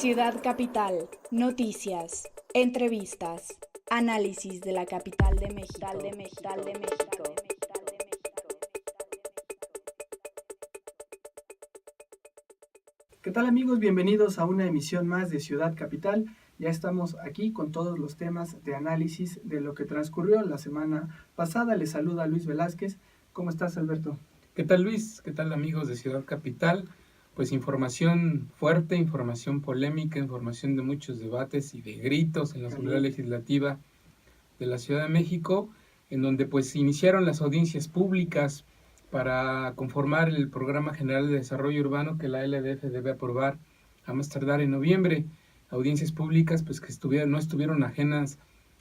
Ciudad Capital, noticias, entrevistas, análisis de la capital de México. ¿Qué tal amigos? Bienvenidos a una emisión más de Ciudad Capital. Ya estamos aquí con todos los temas de análisis de lo que transcurrió la semana pasada. Les saluda Luis Velázquez. ¿Cómo estás, Alberto? ¿Qué tal, Luis? ¿Qué tal, amigos de Ciudad Capital? Pues información fuerte, información polémica, información de muchos debates y de gritos en la Asamblea Legislativa de la Ciudad de México, en donde pues iniciaron las audiencias públicas para conformar el Programa General de Desarrollo Urbano que la LDF debe aprobar a más tardar en noviembre. Audiencias públicas pues que no estuvieron ajenas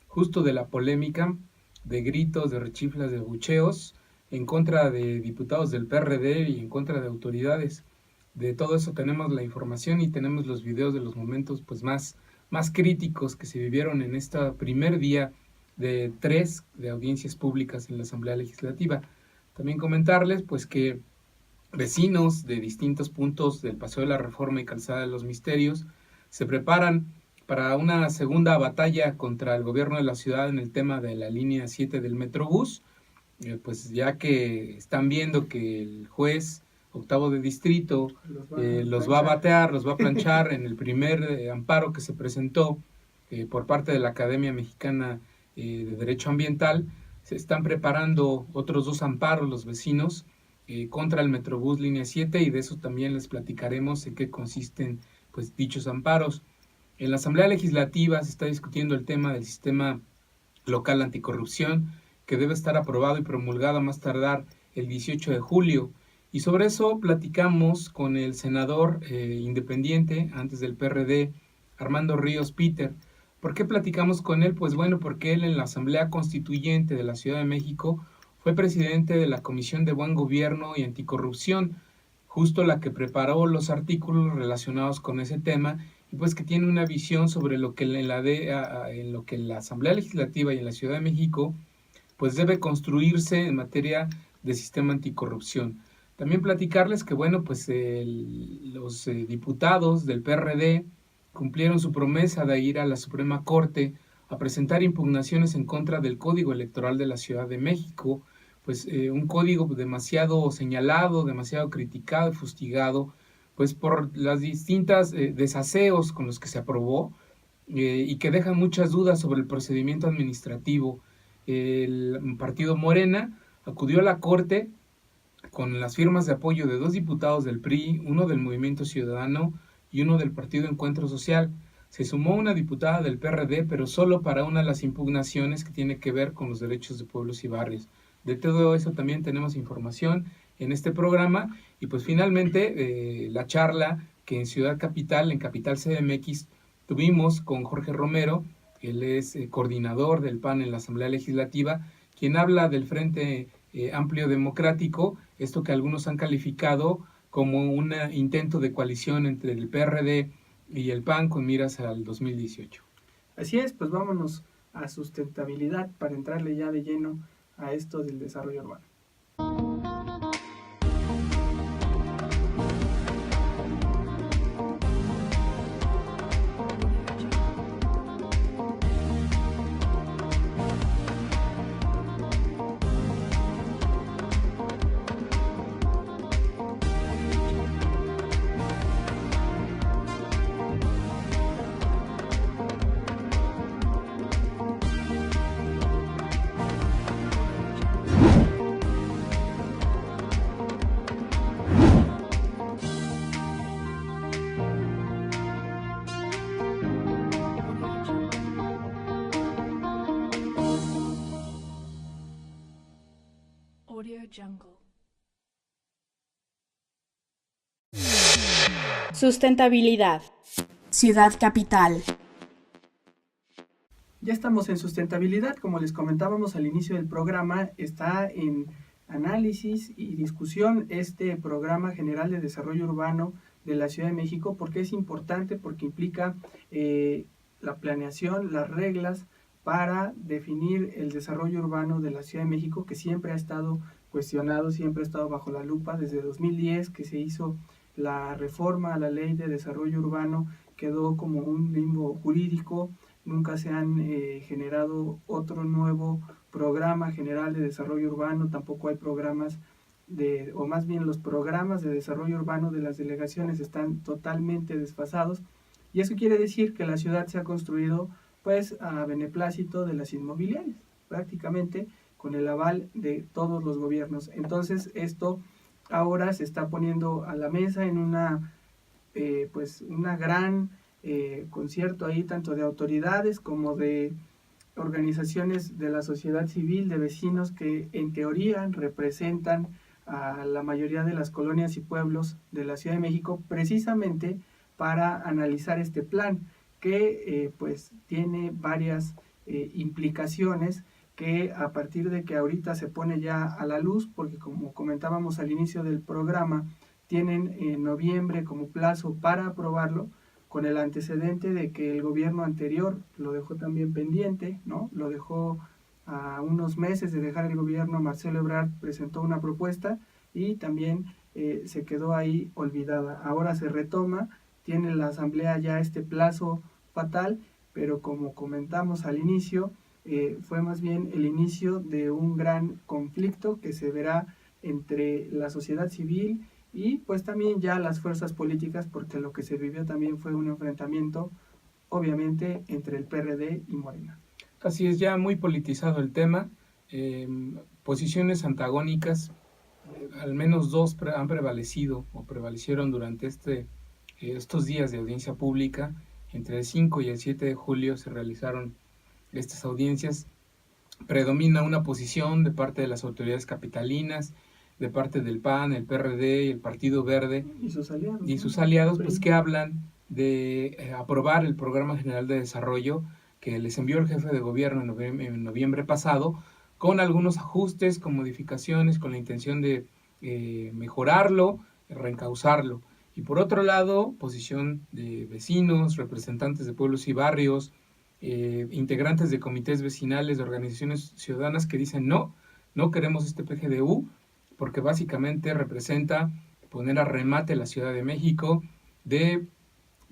justo de la polémica, de gritos, de rechiflas, de bucheos en contra de diputados del PRD y en contra de autoridades. De todo eso tenemos la información y tenemos los videos de los momentos pues más críticos que se vivieron en este primer día de 3 de audiencias públicas en la Asamblea Legislativa. También comentarles pues que vecinos de distintos puntos del Paseo de la Reforma y Calzada de los Misterios se preparan para una segunda batalla contra el gobierno de la ciudad en el tema de la línea 7 del Metrobús, pues ya que están viendo que el juez octavo de distrito los va a batear, los va a planchar en el primer amparo que se presentó por parte de la Academia Mexicana de Derecho Ambiental. Se están preparando otros 2 amparos los vecinos contra el Metrobús línea 7 y de eso también les platicaremos en qué consisten pues dichos amparos. En la Asamblea Legislativa se está discutiendo el tema del sistema local anticorrupción que debe estar aprobado y promulgado a más tardar el 18 de julio. Y sobre eso platicamos con el senador independiente, antes del PRD, Armando Ríos Peter. ¿Por qué platicamos con él? Pues bueno, porque él en la Asamblea Constituyente de la Ciudad de México fue presidente de la Comisión de Buen Gobierno y Anticorrupción, justo la que preparó los artículos relacionados con ese tema, y pues que tiene una visión sobre lo que en lo que la Asamblea Legislativa y en la Ciudad de México pues debe construirse en materia de sistema anticorrupción. También platicarles que, bueno, pues los diputados del PRD cumplieron su promesa de ir a la Suprema Corte a presentar impugnaciones en contra del Código Electoral de la Ciudad de México, pues un código demasiado señalado, demasiado criticado y fustigado, pues por las distintas desaseos con los que se aprobó y que dejan muchas dudas sobre el procedimiento administrativo. El partido Morena acudió a la Corte con las firmas de apoyo de 2 diputados del PRI, uno del Movimiento Ciudadano y uno del Partido Encuentro Social. Se sumó una diputada del PRD, pero solo para una de las impugnaciones que tiene que ver con los derechos de pueblos y barrios. De todo eso también tenemos información en este programa y pues finalmente la charla que en Ciudad Capital, en Capital CDMX, tuvimos con Jorge Romero. Él es coordinador del PAN en la Asamblea Legislativa, quien habla del Frente Amplio Democrático, esto que algunos han calificado como un intento de coalición entre el PRD y el PAN con miras al 2018. Así es, pues vámonos a sustentabilidad para entrarle ya de lleno a esto del desarrollo urbano. Sustentabilidad. Ciudad Capital. Ya estamos en sustentabilidad, como les comentábamos al inicio del programa, está en análisis y discusión este Programa General de Desarrollo Urbano de la Ciudad de México, porque es importante, porque implica la planeación, las reglas para definir el desarrollo urbano de la Ciudad de México, que siempre ha estado cuestionado, siempre ha estado bajo la lupa desde 2010, que se hizo la reforma a la Ley de Desarrollo Urbano quedó como un limbo jurídico, nunca se han generado otro nuevo programa general de desarrollo urbano, tampoco hay programas o más bien los programas de desarrollo urbano de las delegaciones están totalmente desfasados, y eso quiere decir que la ciudad se ha construido pues a beneplácito de las inmobiliarias, prácticamente con el aval de todos los gobiernos. Entonces esto ahora se está poniendo a la mesa en una gran concierto ahí, tanto de autoridades como de organizaciones de la sociedad civil, de vecinos que en teoría representan a la mayoría de las colonias y pueblos de la Ciudad de México, precisamente para analizar este plan que pues tiene varias implicaciones que a partir de que ahorita se pone ya a la luz, porque como comentábamos al inicio del programa, tienen noviembre como plazo para aprobarlo, con el antecedente de que el gobierno anterior lo dejó también pendiente, ¿no? Lo dejó a unos meses de dejar el gobierno. Marcelo Ebrard presentó una propuesta y también se quedó ahí olvidada. Ahora se retoma, tiene la asamblea ya este plazo fatal, pero como comentamos al inicio, fue más bien el inicio de un gran conflicto que se verá entre la sociedad civil y pues también ya las fuerzas políticas, porque lo que se vivió también fue un enfrentamiento obviamente entre el PRD y Morena. Así es, ya muy politizado el tema, posiciones antagónicas, al menos dos han prevalecido o prevalecieron durante estos días de audiencia pública. Entre el 5 y el 7 de julio se realizaron estas audiencias. Predomina una posición de parte de las autoridades capitalinas, de parte del PAN, el PRD y el Partido Verde y sus aliados, pues que hablan de aprobar el Programa General de Desarrollo que les envió el jefe de gobierno en noviembre pasado, con algunos ajustes, con modificaciones, con la intención de mejorarlo, reencauzarlo. Y por otro lado, posición de vecinos, representantes de pueblos y barrios, integrantes de comités vecinales, de organizaciones ciudadanas que dicen no queremos este PGDU, porque básicamente representa poner a remate la Ciudad de México, de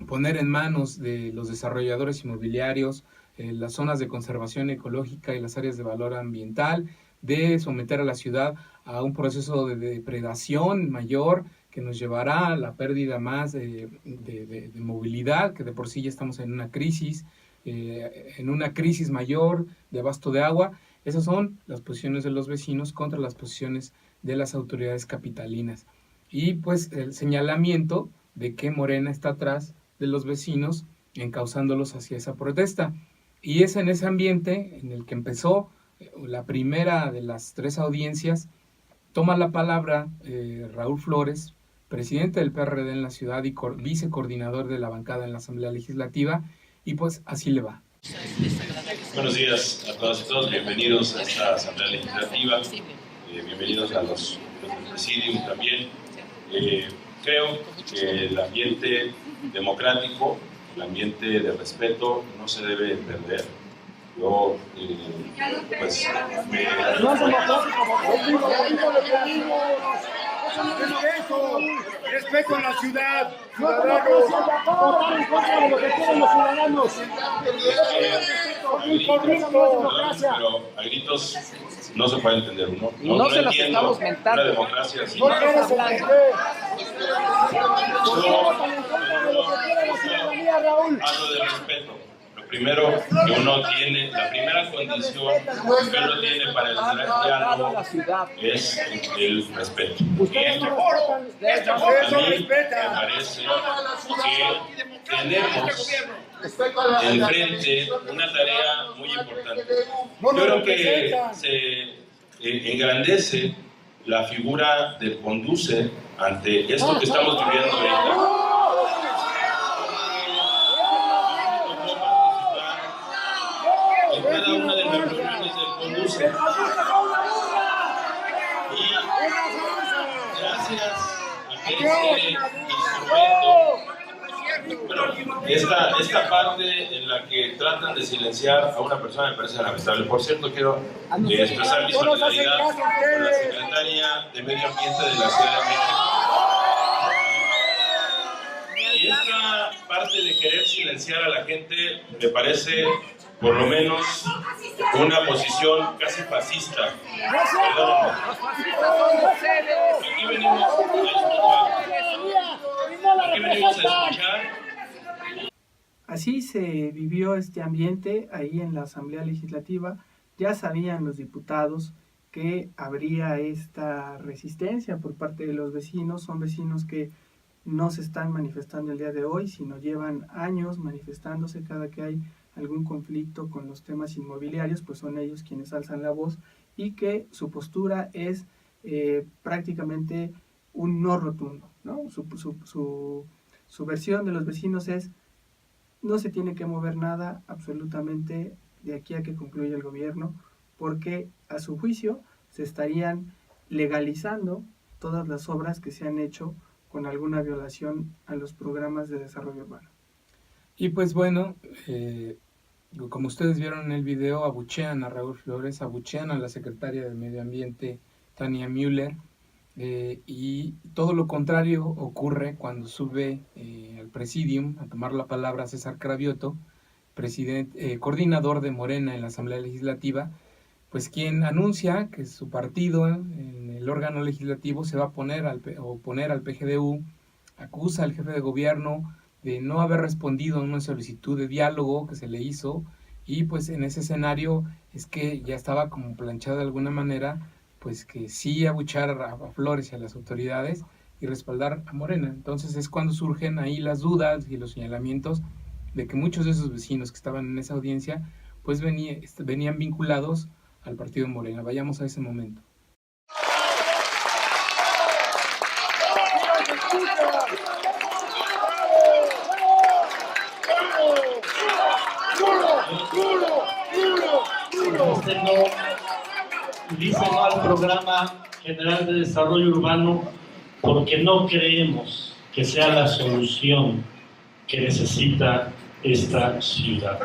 poner en manos de los desarrolladores inmobiliarios las zonas de conservación ecológica y las áreas de valor ambiental, de someter a la ciudad a un proceso de depredación mayor que nos llevará a la pérdida más de movilidad, que de por sí ya estamos en una crisis mayor de abasto de agua. Esas son las posiciones de los vecinos contra las posiciones de las autoridades capitalinas. Y pues el señalamiento de que Morena está atrás de los vecinos, encauzándolos hacia esa protesta. Y es en ese ambiente en el que empezó la primera de las 3 audiencias. Toma la palabra Raúl Flores, presidente del PRD en la ciudad y vicecoordinador de la bancada en la Asamblea Legislativa, y pues así le va. Buenos días a todas y todos, bienvenidos a esta Asamblea Legislativa, bienvenidos a los del Presidium también. Creo que el ambiente democrático, el ambiente de respeto no se debe perder. Yo, pues, respeto a la ciudad, pero a gritos no se puede entender uno. No se las estamos mentando. Una democracia así. Hablo de respeto. Lo primero que uno tiene, la primera condición que uno tiene para el diálogo es el respeto. Y a mí me parece que tenemos enfrente una tarea muy importante. Yo creo que se engrandece la figura del conductor ante esto que estamos viviendo ahorita. En cada una de las reuniones del conductor. Y gracias a este instrumento, esta parte en la que tratan de silenciar a una persona me parece lamentable. Por cierto, quiero expresar mi solidaridad con la secretaria de Medio Ambiente de la Ciudad de México. silenciar a la gente me parece por lo menos una posición casi fascista. Aquí venimos a escuchar. Así se vivió este ambiente ahí en la Asamblea Legislativa. Ya sabían los diputados que habría esta resistencia por parte de los vecinos. Son vecinos que no se están manifestando el día de hoy, sino llevan años manifestándose. Cada que hay algún conflicto con los temas inmobiliarios, pues son ellos quienes alzan la voz, y que su postura es prácticamente un no rotundo, ¿no? Su versión de los vecinos es: no se tiene que mover nada absolutamente de aquí a que concluya el gobierno, porque a su juicio se estarían legalizando todas las obras que se han hecho con alguna violación a los programas de desarrollo urbano. Y pues bueno, como ustedes vieron en el video, abuchean a Raúl Flores, abuchean a la secretaria de Medio Ambiente, Tania Müller, y todo lo contrario ocurre cuando sube al Presidium a tomar la palabra César Cravioto, coordinador de Morena en la Asamblea Legislativa, pues quien anuncia que su partido en el órgano legislativo se va a oponer al PGDU, acusa al jefe de gobierno de no haber respondido a una solicitud de diálogo que se le hizo, y pues en ese escenario es que ya estaba como planchado de alguna manera, pues que sí abuchar a Flores y a las autoridades y respaldar a Morena. Entonces es cuando surgen ahí las dudas y los señalamientos de que muchos de esos vecinos que estaban en esa audiencia pues venían vinculados al partido Morena. Vayamos a ese momento. Dice no al Programa General de Desarrollo Urbano porque no creemos que sea la solución que necesita esta ciudad.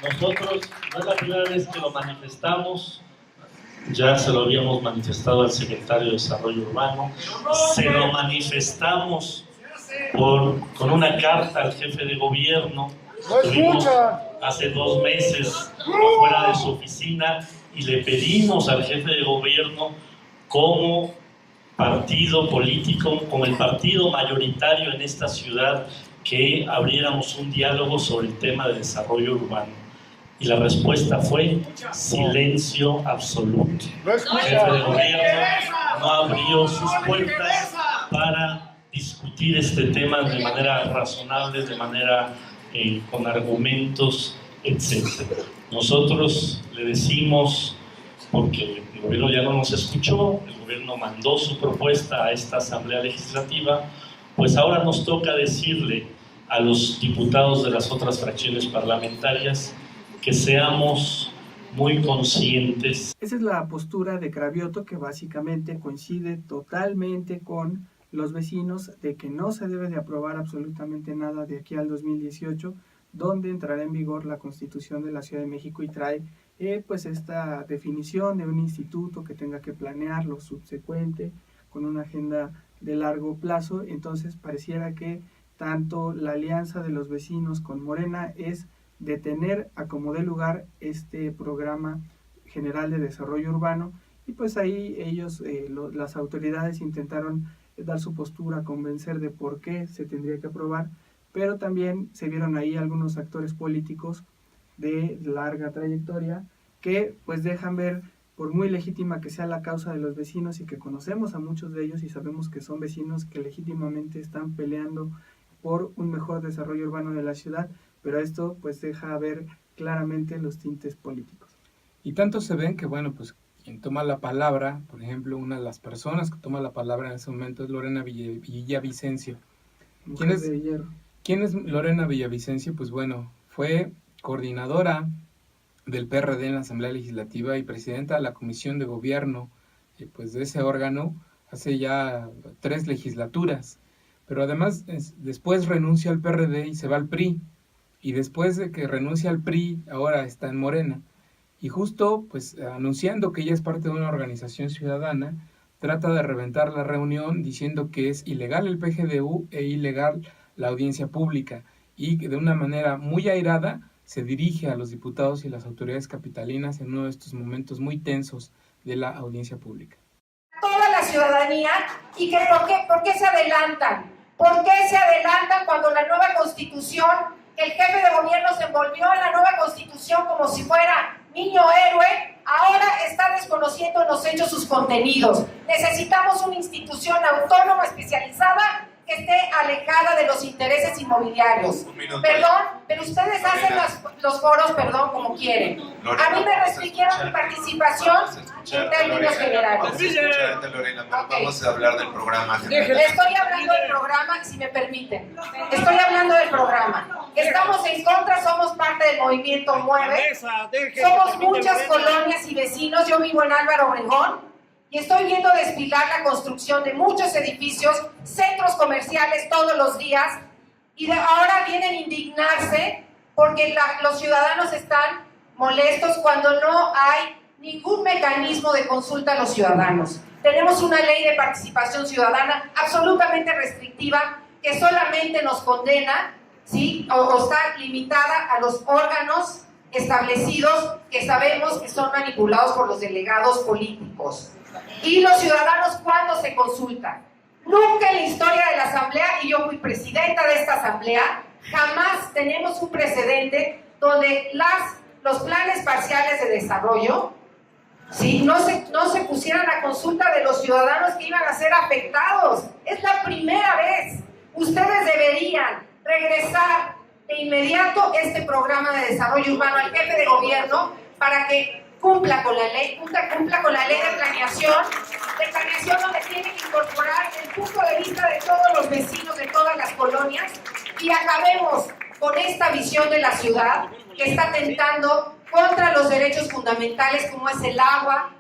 Nosotros no es la primera vez que lo manifestamos, ya se lo habíamos manifestado al secretario de Desarrollo Urbano, se lo manifestamos con una carta al jefe de gobierno. Estuvimos hace 2 meses afuera de su oficina y le pedimos al jefe de gobierno, como partido político, como el partido mayoritario en esta ciudad, que abriéramos un diálogo sobre el tema de desarrollo urbano. Y la respuesta fue silencio absoluto. El jefe de gobierno no abrió sus puertas para discutir este tema de manera razonable, de manera con argumentos, etc. Nosotros le decimos, porque el gobierno ya no nos escuchó, el gobierno mandó su propuesta a esta Asamblea Legislativa, pues ahora nos toca decirle a los diputados de las otras fracciones parlamentarias que seamos muy conscientes. Esa es la postura de Cravioto, que básicamente coincide totalmente con los vecinos, de que no se debe de aprobar absolutamente nada de aquí al 2018, donde entrará en vigor la Constitución de la Ciudad de México y trae pues esta definición de un instituto que tenga que planear lo subsecuente con una agenda de largo plazo. Entonces pareciera que tanto la alianza de los vecinos con Morena es detener a como dé lugar este programa general de desarrollo urbano, y pues ahí ellos, las autoridades, intentaron dar su postura, convencer de por qué se tendría que aprobar, pero también se vieron ahí algunos actores políticos de larga trayectoria que pues dejan ver, por muy legítima que sea la causa de los vecinos, y que conocemos a muchos de ellos y sabemos que son vecinos que legítimamente están peleando por un mejor desarrollo urbano de la ciudad, pero esto pues deja ver claramente los tintes políticos. Y tanto se ven que, bueno, pues quien toma la palabra, por ejemplo, una de las personas que toma la palabra en ese momento es Lorena Villavicencio. ¿Quién es Lorena Villavicencio? Pues bueno, fue coordinadora del PRD en la Asamblea Legislativa y presidenta de la Comisión de Gobierno pues de ese órgano hace ya 3 legislaturas. Pero además después renuncia al PRD y se va al PRI. Y después de que renuncia al PRI, ahora está en Morena. Y justo pues anunciando que ella es parte de una organización ciudadana trata de reventar la reunión diciendo que es ilegal el PGDU e ilegal la audiencia pública, y que de una manera muy airada se dirige a los diputados y las autoridades capitalinas en uno de estos momentos muy tensos de la audiencia pública. Toda la ciudadanía, y que ¿por qué se adelantan? ¿Por qué se adelantan cuando la nueva Constitución, el jefe de gobierno se envolvió en la nueva Constitución como si fuera niño héroe, ahora está desconociendo en los hechos sus contenidos? Necesitamos una institución autónoma especializada que esté alejada de los intereses inmobiliarios. Perdón, pero ustedes hacen los foros, perdón, como quieren. A mí me restringieron mi participación en términos generales. Vamos a hablar del programa. Estoy hablando del programa, si me permiten. Estoy hablando del programa. Estamos en contra, somos parte del movimiento Mueve. Somos muchas colonias y vecinos. Yo vivo en Álvaro Obregón. Y estoy viendo desfilar la construcción de muchos edificios, centros comerciales todos los días, y ahora vienen a indignarse porque los ciudadanos están molestos cuando no hay ningún mecanismo de consulta a los ciudadanos. Tenemos una ley de participación ciudadana absolutamente restrictiva que solamente nos condena, ¿sí? o está limitada a los órganos establecidos que sabemos que son manipulados por los delegados políticos. Y los ciudadanos, ¿cuándo se consultan? Nunca en la historia de la Asamblea, y yo fui presidenta de esta Asamblea, jamás tenemos un precedente donde los planes parciales de desarrollo, ¿sí? no se pusieran a consulta de los ciudadanos que iban a ser afectados. Es la primera vez. Ustedes deberían regresar de inmediato este programa de desarrollo urbano al jefe de gobierno para que cumpla con la ley, cumpla con la ley de planeación donde tiene que incorporar el punto de vista de todos los vecinos de todas las colonias, y acabemos con esta visión de la ciudad que está atentando contra los derechos fundamentales como es el agua.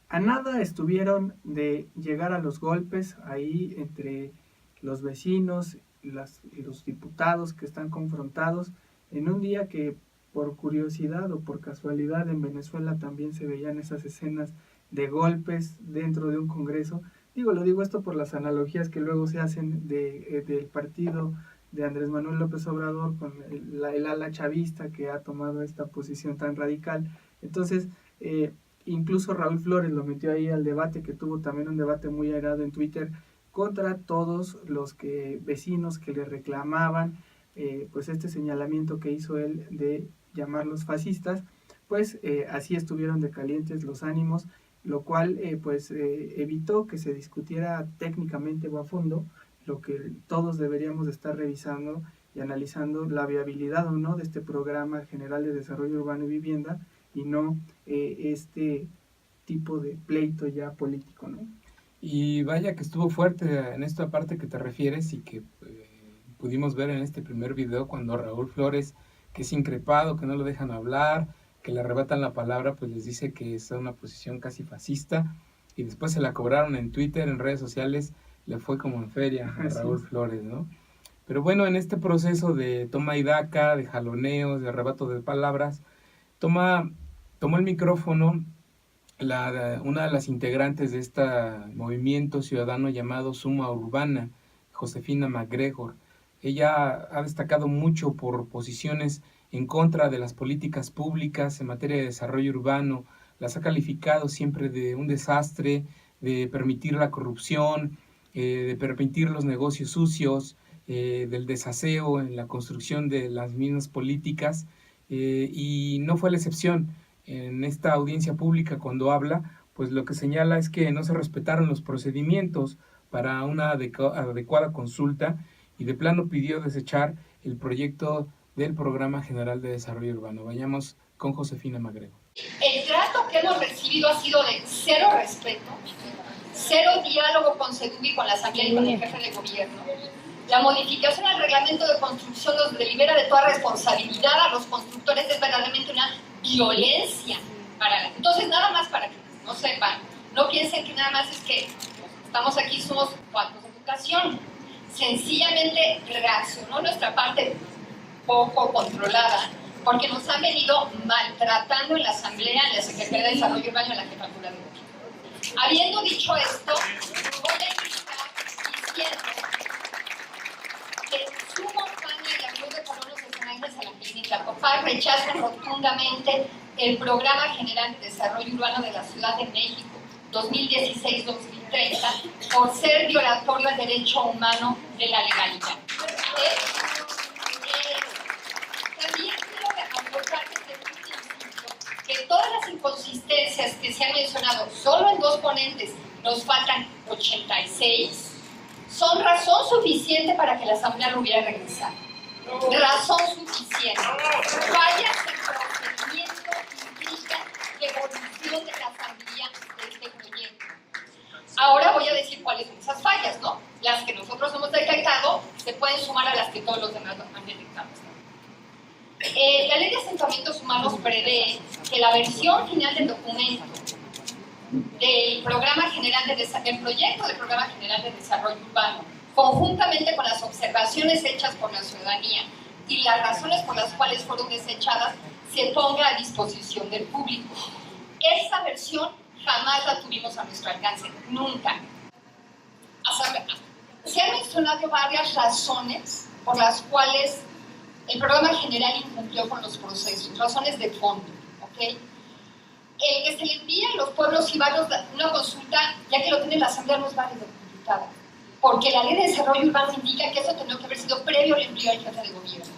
A nada estuvieron de llegar a los golpes ahí entre los vecinos y los diputados que están confrontados en un día que, por curiosidad o por casualidad, en Venezuela también se veían esas escenas de golpes dentro de un congreso. Lo digo esto por las analogías que luego se hacen del partido de Andrés Manuel López Obrador con el ala chavista que ha tomado esta posición tan radical. Entonces, incluso Raúl Flores lo metió ahí al debate, que tuvo también un debate muy airado en Twitter contra todos los vecinos que le reclamaban pues este señalamiento que hizo él de llamarlos fascistas. Pues así estuvieron de calientes los ánimos, lo cual evitó que se discutiera técnicamente o a fondo lo que todos deberíamos de estar revisando y analizando, la viabilidad o no de este programa general de desarrollo urbano y vivienda, y no este tipo de pleito ya político, ¿no? Y vaya que estuvo fuerte en esta parte que te refieres, y que pudimos ver en este primer video cuando Raúl Flores, que es increpado, que no lo dejan hablar, que le arrebatan la palabra, pues les dice que está en una posición casi fascista, y después se la cobraron en Twitter, en redes sociales, le fue como en feria a Raúl Flores, ¿no? Pero bueno, en este proceso de toma y daca, de jaloneos, de arrebato de palabras, tomó el micrófono una de las integrantes de este movimiento ciudadano llamado Suma Urbana, Josefina MacGregor. Ella ha destacado mucho por posiciones en contra de las políticas públicas en materia de desarrollo urbano. Las ha calificado siempre de un desastre, de permitir la corrupción, de permitir los negocios sucios, del desaseo en la construcción de las mismas políticas, y no fue la excepción. En esta audiencia pública, cuando habla, pues lo que señala es que no se respetaron los procedimientos para una adecuada consulta, y de plano pidió desechar el proyecto del Programa General de Desarrollo Urbano. Vayamos con Josefina MacGregor. El trato que hemos recibido ha sido de cero respeto, cero diálogo con SEDUBI y con la Asamblea y con el jefe de gobierno. La modificación al reglamento de construcción nos libera de toda responsabilidad a los constructores. Es verdaderamente una violencia entonces, nada más para que no sepan, no piensen que nada más es que estamos aquí, somos cuantos de educación. Sencillamente reaccionó nuestra parte poco controlada, porque nos han venido maltratando en la Asamblea, en la Secretaría de Desarrollo Urbano, en la Jefatura de Gobierno. Habiendo dicho esto, voy a iniciar diciendo que Sumo, Fania y la Cruz de Colonos Extranjeros a la Clínica COPAC rechazan rotundamente el Programa General de Desarrollo Urbano de la Ciudad de México 2016-2030 por ser violatorio al derecho humano de la legalidad. También quiero aportar que todas las inconsistencias que se han mencionado solo en 2 ponentes, nos faltan 86, son razón suficiente para que la Asamblea lo hubiera regresado. Razón suficiente. Fallas en procedimiento implican evolución de la Asamblea de este proyecto. Ahora voy a decir cuáles son esas fallas, ¿no? Las que nosotros hemos detectado se pueden sumar a las que todos los demás han detectado. La Ley de Asentamientos Humanos prevé que la versión final del documento del Programa General del proyecto del Programa General de Desarrollo Urbano, conjuntamente con las observaciones hechas por la ciudadanía y las razones por las cuales fueron desechadas, se ponga a disposición del público. Esa versión jamás la tuvimos a nuestro alcance, nunca. Se han mencionado varias razones por las cuales el programa general incumplió con los procesos, razones de fondo, ¿ok? El que se le envíe a los pueblos y barrios una consulta, ya que lo tiene la Asamblea, no es válido, diputada, porque la Ley de Desarrollo Urbano indica que eso tenía que haber sido previo al envío al jefe de gobierno.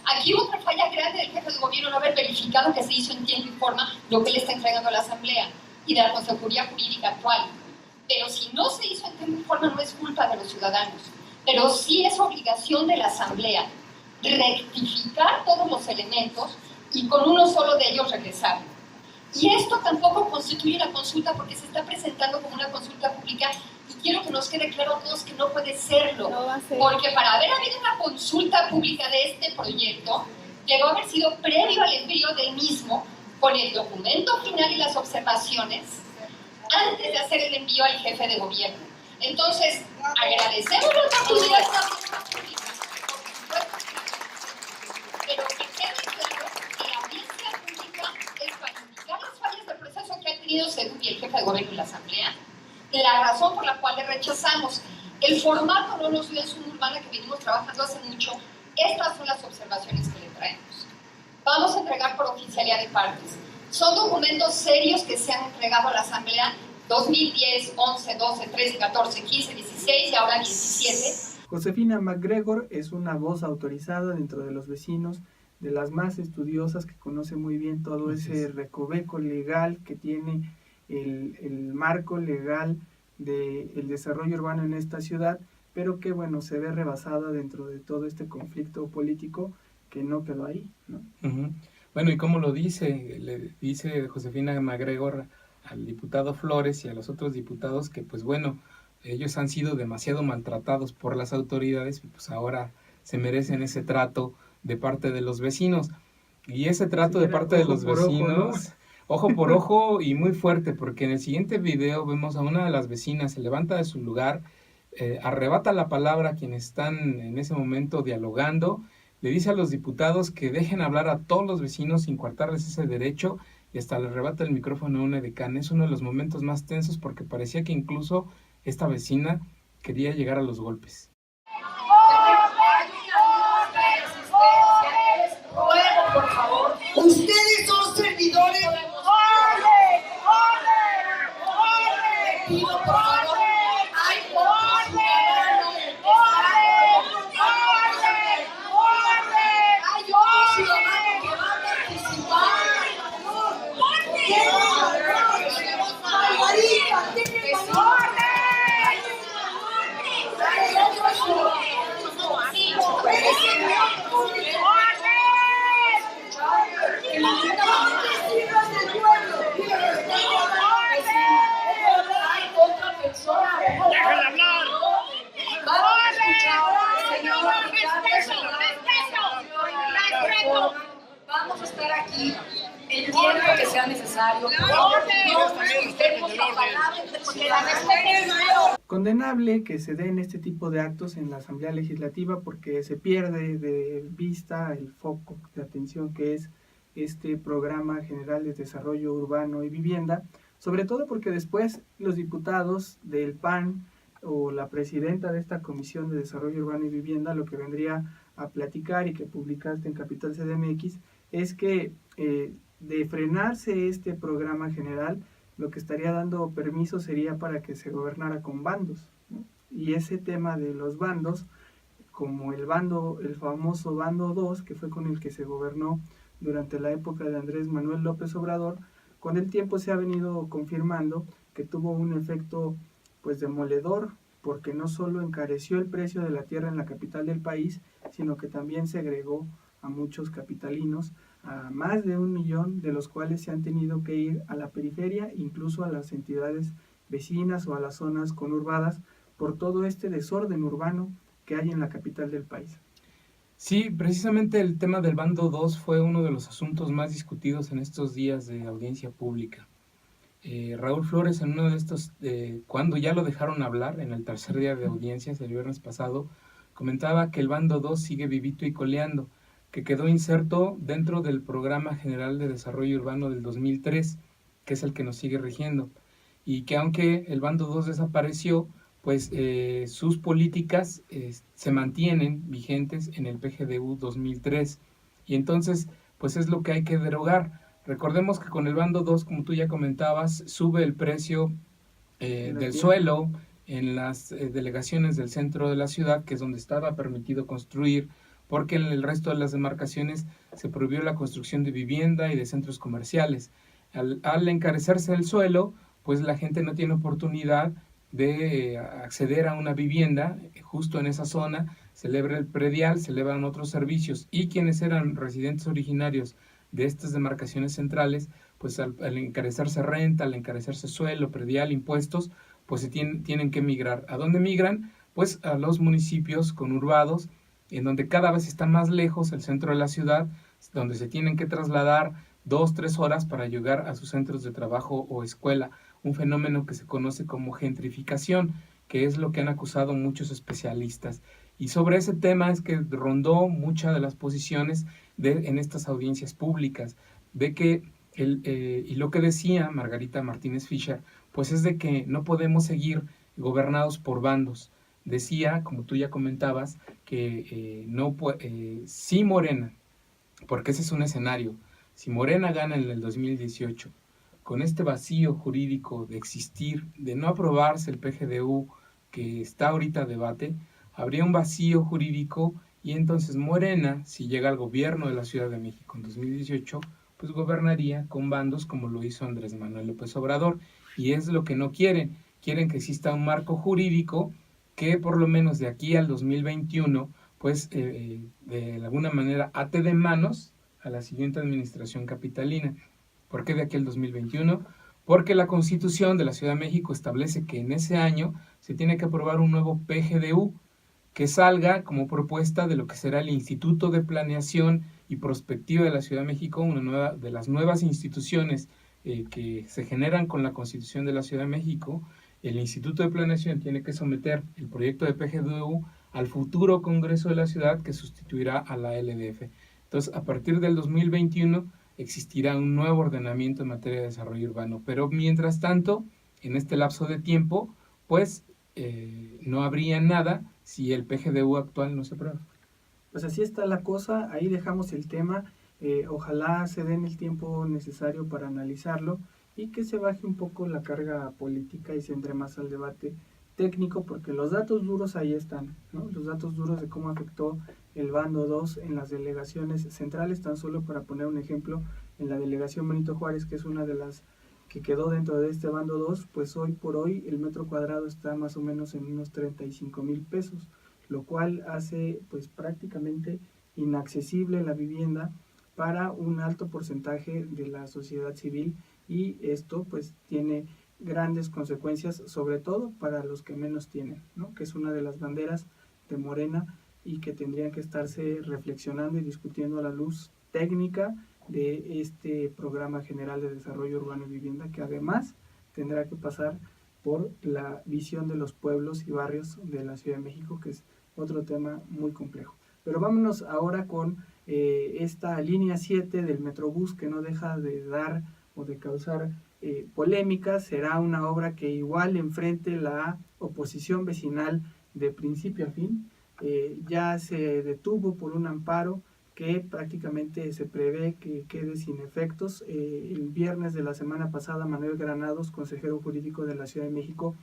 Aquí hubo otra falla grande del jefe de gobierno, no haber verificado que se hizo en tiempo y forma lo que le está entregando a la Asamblea y de la consejería jurídica actual. Pero si no se hizo en tiempo y forma, no es culpa de los ciudadanos, pero sí es obligación de la Asamblea rectificar todos los elementos y con uno solo de ellos regresar. Y esto tampoco constituye una consulta porque se está presentando como una consulta pública y quiero que nos quede claro a todos que no puede serlo, porque para haber habido una consulta pública de este proyecto debió haber sido previo al envío del mismo con el documento final y las observaciones antes de hacer el envío al jefe de gobierno. Entonces, agradecemos la oportunidad de la consulta pública, pero que quede claro que la audiencia pública es para indicar las fallas del proceso que ha tenido Sedú y el jefe de gobierno y la Asamblea, la razón por la cual le rechazamos. El formato no nos dio en Sumo Urbana, que venimos trabajando hace mucho. Estas son las observaciones que le traemos. Vamos a entregar por oficialidad de partes. Son documentos serios que se han entregado a la Asamblea 2010, 11, 12, 13, 14, 15, 16 y ahora 17. Josefina MacGregor es una voz autorizada dentro de los vecinos, de las más estudiosas, que conoce muy bien todo ese recoveco legal que tiene el marco legal del desarrollo urbano en esta ciudad, pero que bueno, se ve rebasada dentro de todo este conflicto político que no quedó ahí, ¿no? Bueno, y como lo dice, le dice Josefina MacGregor al diputado Flores y a los otros diputados que pues bueno, ellos han sido demasiado maltratados por las autoridades y pues ahora se merecen ese trato de parte de los vecinos. Y ese trato de parte de los vecinos, ojo por ojo y muy fuerte, porque en el siguiente video vemos a una de las vecinas, se levanta de su lugar, arrebata la palabra a quienes están en ese momento dialogando, le dice a los diputados que dejen hablar a todos los vecinos sin coartarles ese derecho y hasta le arrebata el micrófono a una edecán. Es uno de los momentos más tensos porque parecía que incluso esta vecina quería llegar a los golpes. Por favor, ustedes son servidores. Pido por favor, hay otro ciudadano que va a participar. Vamos a estar aquí el tiempo que sea necesario. Condenable que se den este tipo de actos en la Asamblea Legislativa porque se pierde de vista el foco de atención que es este Programa General de Desarrollo Urbano y Vivienda, sobre todo porque después los diputados del PAN o la presidenta de esta Comisión de Desarrollo Urbano y Vivienda lo que vendría a platicar y que publicaste en Capital CDMX es que de frenarse este programa general, lo que estaría dando permiso sería para que se gobernara con bandos, ¿no? Y ese tema de los bandos, como el famoso bando 2, que fue con el que se gobernó durante la época de Andrés Manuel López Obrador, con el tiempo se ha venido confirmando que tuvo un efecto pues demoledor, porque no solo encareció el precio de la tierra en la capital del país, sino que también segregó a muchos capitalinos, a más de 1 millón, de los cuales se han tenido que ir a la periferia, incluso a las entidades vecinas o a las zonas conurbadas, por todo este desorden urbano que hay en la capital del país. Sí, precisamente el tema del bando 2 fue uno de los asuntos más discutidos en estos días de audiencia pública. Raúl Flores, en uno de estos, cuando ya lo dejaron hablar, en el tercer día de audiencias, el viernes pasado, comentaba que el bando 2 sigue vivito y coleando, que quedó inserto dentro del Programa General de Desarrollo Urbano del 2003, que es el que nos sigue rigiendo, y que aunque el bando 2 desapareció, pues sus políticas se mantienen vigentes en el PGDU 2003, y entonces pues es lo que hay que derogar. Recordemos que con el bando 2, como tú ya comentabas, sube el precio del suelo en las delegaciones del centro de la ciudad, que es donde estaba permitido construir, porque en el resto de las demarcaciones se prohibió la construcción de vivienda y de centros comerciales. Al encarecerse el suelo, pues la gente no tiene oportunidad de acceder a una vivienda justo en esa zona, se eleva el predial, se elevan otros servicios, y quienes eran residentes originarios de estas demarcaciones centrales, pues al encarecerse renta, al encarecerse suelo, predial, impuestos, pues se tienen que migrar. ¿A dónde migran? Pues a los municipios conurbados, en donde cada vez está más lejos el centro de la ciudad, donde se tienen que trasladar 2-3 horas para llegar a sus centros de trabajo o escuela, un fenómeno que se conoce como gentrificación, que es lo que han acusado muchos especialistas. Y sobre ese tema es que rondó muchas de las posiciones en estas audiencias públicas, de que y lo que decía Margarita Martínez Fischer, pues es de que no podemos seguir gobernados por bandos. Decía, como tú ya comentabas, que si Morena, porque ese es un escenario, si Morena gana en el 2018, con este vacío jurídico de existir, de no aprobarse el PGDU que está ahorita a debate, habría un vacío jurídico, y entonces Morena, si llega al gobierno de la Ciudad de México en 2018, pues gobernaría con bandos como lo hizo Andrés Manuel López Obrador, y es lo que no quieren. Quieren que exista un marco jurídico que por lo menos de aquí al 2021, pues de alguna manera ate de manos a la siguiente administración capitalina. ¿Por qué de aquí al 2021? Porque la Constitución de la Ciudad de México establece que en ese año se tiene que aprobar un nuevo PGDU que salga como propuesta de lo que será el Instituto de Planeación y Prospectiva de la Ciudad de México, una de las nuevas instituciones que se generan con la Constitución de la Ciudad de México. El Instituto de Planeación tiene que someter el proyecto de PGDU al futuro Congreso de la Ciudad, que sustituirá a la LDF. Entonces, a partir del 2021 existirá un nuevo ordenamiento en materia de desarrollo urbano, pero mientras tanto, en este lapso de tiempo, pues no habría nada si el PGDU actual no se aprueba. Pues así está la cosa, ahí dejamos el tema, ojalá se den el tiempo necesario para analizarlo y que se baje un poco la carga política y se entre más al debate técnico, porque los datos duros ahí están, ¿no? Los datos duros de cómo afectó el bando 2 en las delegaciones centrales, tan solo para poner un ejemplo, en la delegación Benito Juárez, que es una de las que quedó dentro de este bando 2, pues hoy por hoy el metro cuadrado está más o menos en unos 35,000 pesos, lo cual hace pues prácticamente inaccesible la vivienda para un alto porcentaje de la sociedad civil, y esto pues tiene grandes consecuencias, sobre todo para los que menos tienen, ¿no? Que es una de las banderas de Morena y que tendrían que estarse reflexionando y discutiendo a la luz técnica de este Programa General de Desarrollo Urbano y Vivienda, que además tendrá que pasar por la visión de los pueblos y barrios de la Ciudad de México, que es otro tema muy complejo. Pero vámonos ahora con esta línea 7 del Metrobús, que no deja de dar o de causar polémicas. Será una obra que igual enfrente la oposición vecinal de principio a fin. Ya se detuvo por un amparo que prácticamente se prevé que quede sin efectos. El viernes de la semana pasada, Manuel Granados, consejero jurídico de la Ciudad de México,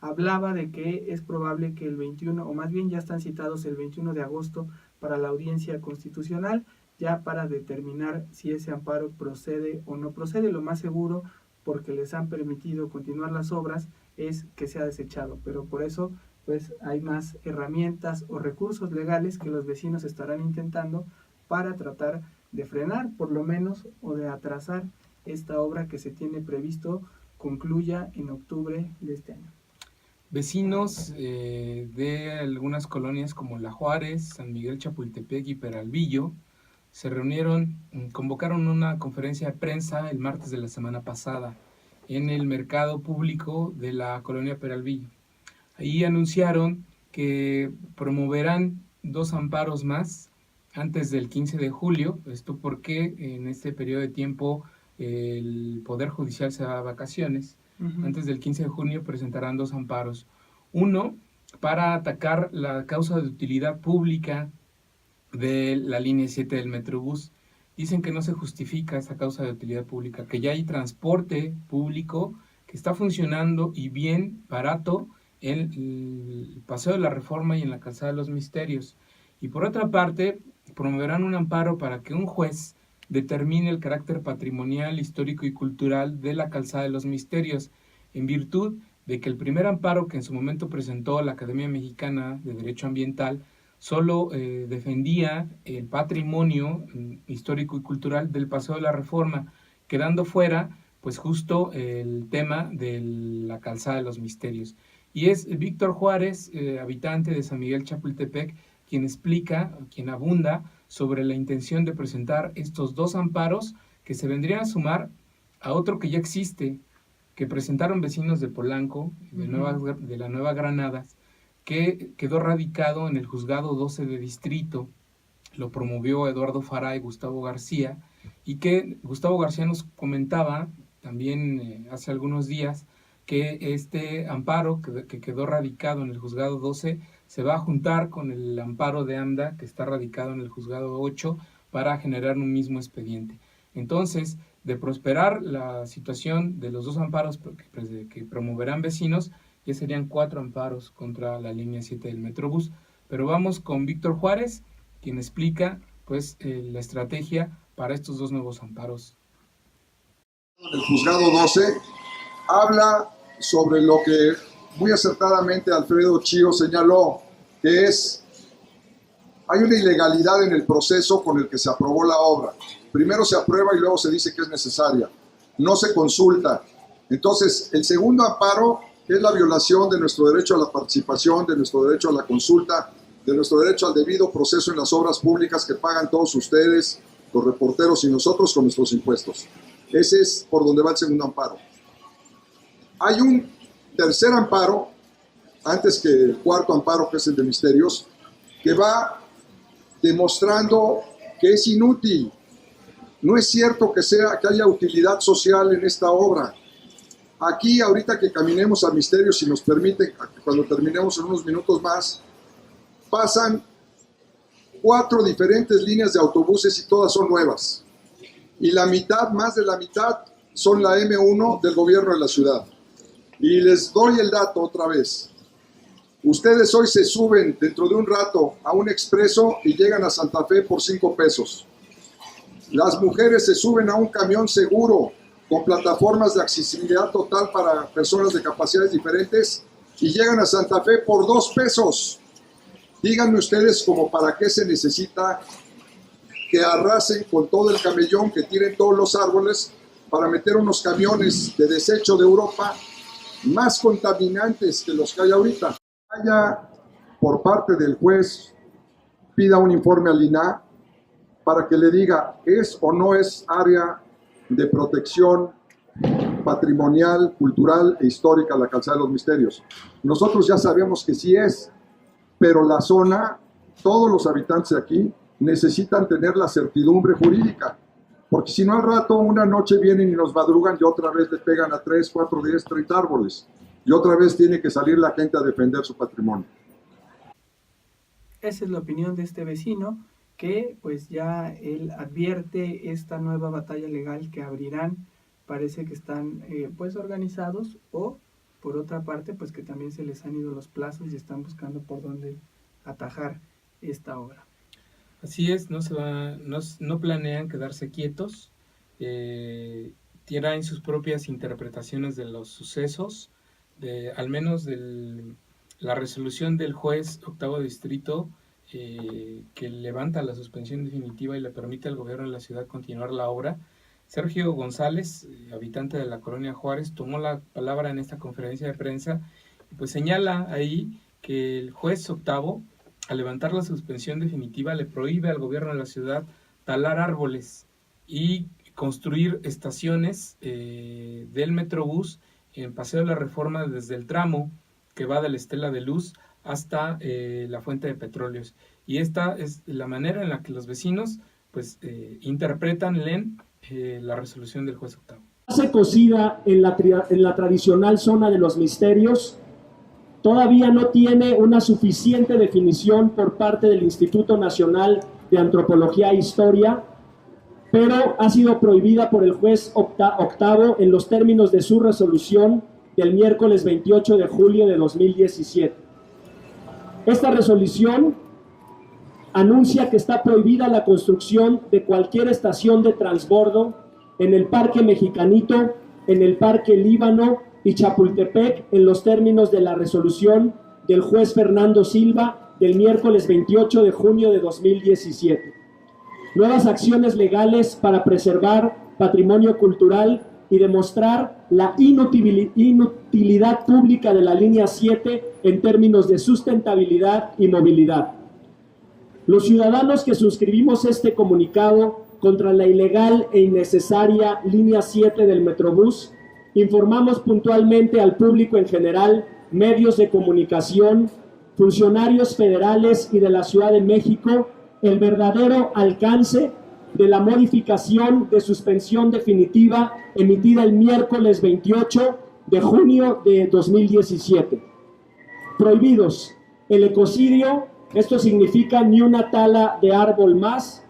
hablaba de que es probable que el 21, o más bien ya están citados el 21 de agosto para la audiencia constitucional, ya para determinar si ese amparo procede o no procede. Lo más seguro, porque les han permitido continuar las obras, es que sea desechado, pero por eso pues hay más herramientas o recursos legales que los vecinos estarán intentando para tratar de frenar, por lo menos, o de atrasar esta obra que se tiene previsto concluya en octubre de este año. Vecinos de algunas colonias como La Juárez, San Miguel Chapultepec y Peralvillo se reunieron, convocaron una conferencia de prensa el martes de la semana pasada en el mercado público de la colonia Peralvillo. Ahí anunciaron que promoverán 2 amparos más antes del 15 de julio, esto porque en este periodo de tiempo el Poder Judicial se va a vacaciones. Antes del 15 de junio presentarán 2 amparos. Uno, para atacar la causa de utilidad pública de la línea 7 del Metrobús. Dicen que no se justifica esa causa de utilidad pública, que ya hay transporte público que está funcionando y bien barato en el Paseo de la Reforma y en la Calzada de los Misterios. Y por otra parte, promoverán un amparo para que un juez determine el carácter patrimonial, histórico y cultural de la Calzada de los Misterios, en virtud de que el primer amparo que en su momento presentó la Academia Mexicana de Derecho Ambiental solo defendía el patrimonio histórico y cultural del Paseo de la Reforma, quedando fuera pues justo el tema de la Calzada de los Misterios. Y es Víctor Juárez, habitante de San Miguel Chapultepec, quien explica, quien abunda sobre la intención de presentar estos 2 amparos que se vendrían a sumar a otro que ya existe, que presentaron vecinos de Polanco, de la Nueva Granada, que quedó radicado en el Juzgado 12 de Distrito. Lo promovió Eduardo Fará y Gustavo García, y que Gustavo García nos comentaba también hace algunos días que este amparo que quedó radicado en el Juzgado 12 se va a juntar con el amparo de AMDA que está radicado en el Juzgado 8 para generar un mismo expediente. Entonces, de prosperar la situación de los 2 amparos que promoverán vecinos, ya serían 4 amparos contra la línea 7 del Metrobús. Pero vamos con Víctor Juárez, quien explica pues la estrategia para estos 2 nuevos amparos. El Juzgado 12 habla sobre lo que muy acertadamente Alfredo Chío señaló, que es, hay una ilegalidad en el proceso con el que se aprobó la obra. Primero se aprueba y luego se dice que es necesaria. No se consulta. Entonces, el segundo amparo es la violación de nuestro derecho a la participación, de nuestro derecho a la consulta, de nuestro derecho al debido proceso en las obras públicas que pagan todos ustedes, los reporteros y nosotros con nuestros impuestos. Ese es por donde va el segundo amparo. Hay un tercer amparo, antes que el cuarto amparo, que es el de Misterios, que va demostrando que es inútil. No es cierto que haya utilidad social en esta obra. Aquí, ahorita que caminemos a Misterios, si nos permiten, cuando terminemos en unos minutos más, pasan 4 diferentes líneas de autobuses y todas son nuevas. Y la mitad, más de la mitad, son la M1 del gobierno de la ciudad. Y les doy el dato otra vez. Ustedes hoy se suben dentro de un rato a un expreso y llegan a Santa Fe por 5 pesos. Las mujeres se suben a un camión seguro con plataformas de accesibilidad total para personas de capacidades diferentes y llegan a Santa Fe por 2 pesos. Díganme ustedes como para qué se necesita que arrasen con todo el camellón, que tiren todos los árboles para meter unos camiones de desecho de Europa más contaminantes que los que hay ahorita. Haya por parte del juez, pida un informe al INAH para que le diga es o no es área de protección patrimonial, cultural e histórica la Calzada de los Misterios. Nosotros ya sabemos que sí es, pero la zona, todos los habitantes de aquí necesitan tener la certidumbre jurídica, porque si no al rato una noche vienen y nos madrugan y otra vez les pegan a 3, 4, 10, 30 árboles y otra vez tiene que salir la gente a defender su patrimonio. Esa es la opinión de este vecino, que pues ya él advierte esta nueva batalla legal que abrirán. Parece que están pues organizados, o por otra parte pues que también se les han ido los plazos y están buscando por dónde atajar esta obra. Así es, no planean quedarse quietos, tienen sus propias interpretaciones de los sucesos, al menos de la resolución del juez octavo distrito que levanta la suspensión definitiva y le permite al gobierno de la ciudad continuar la obra. Sergio González, habitante de la colonia Juárez, tomó la palabra en esta conferencia de prensa y pues señala ahí que el juez octavo, al levantar la suspensión definitiva, le prohíbe al gobierno de la ciudad talar árboles y construir estaciones del Metrobús en Paseo de la Reforma, desde el tramo que va de la Estela de Luz hasta la Fuente de Petróleos. Y esta es la manera en la que los vecinos pues leen la resolución del juez octavo. Base cocida en la tradicional zona de los misterios todavía no tiene una suficiente definición por parte del Instituto Nacional de Antropología e Historia, pero ha sido prohibida por el juez octavo en los términos de su resolución del miércoles 28 de julio de 2017. Esta resolución anuncia que está prohibida la construcción de cualquier estación de transbordo en el Parque Mexicanito, en el Parque Líbano y Chapultepec, en los términos de la resolución del juez Fernando Silva del miércoles 28 de junio de 2017. Nuevas acciones legales para preservar patrimonio cultural y demostrar la inutilidad pública de la línea 7 en términos de sustentabilidad y movilidad. Los ciudadanos que suscribimos este comunicado contra la ilegal e innecesaria línea 7 del Metrobús, informamos puntualmente al público en general, medios de comunicación, funcionarios federales y de la Ciudad de México, el verdadero alcance de la modificación de suspensión definitiva emitida el miércoles 28 de junio de 2017. Prohibidos: el ecocidio, esto significa ni una tala de árbol más;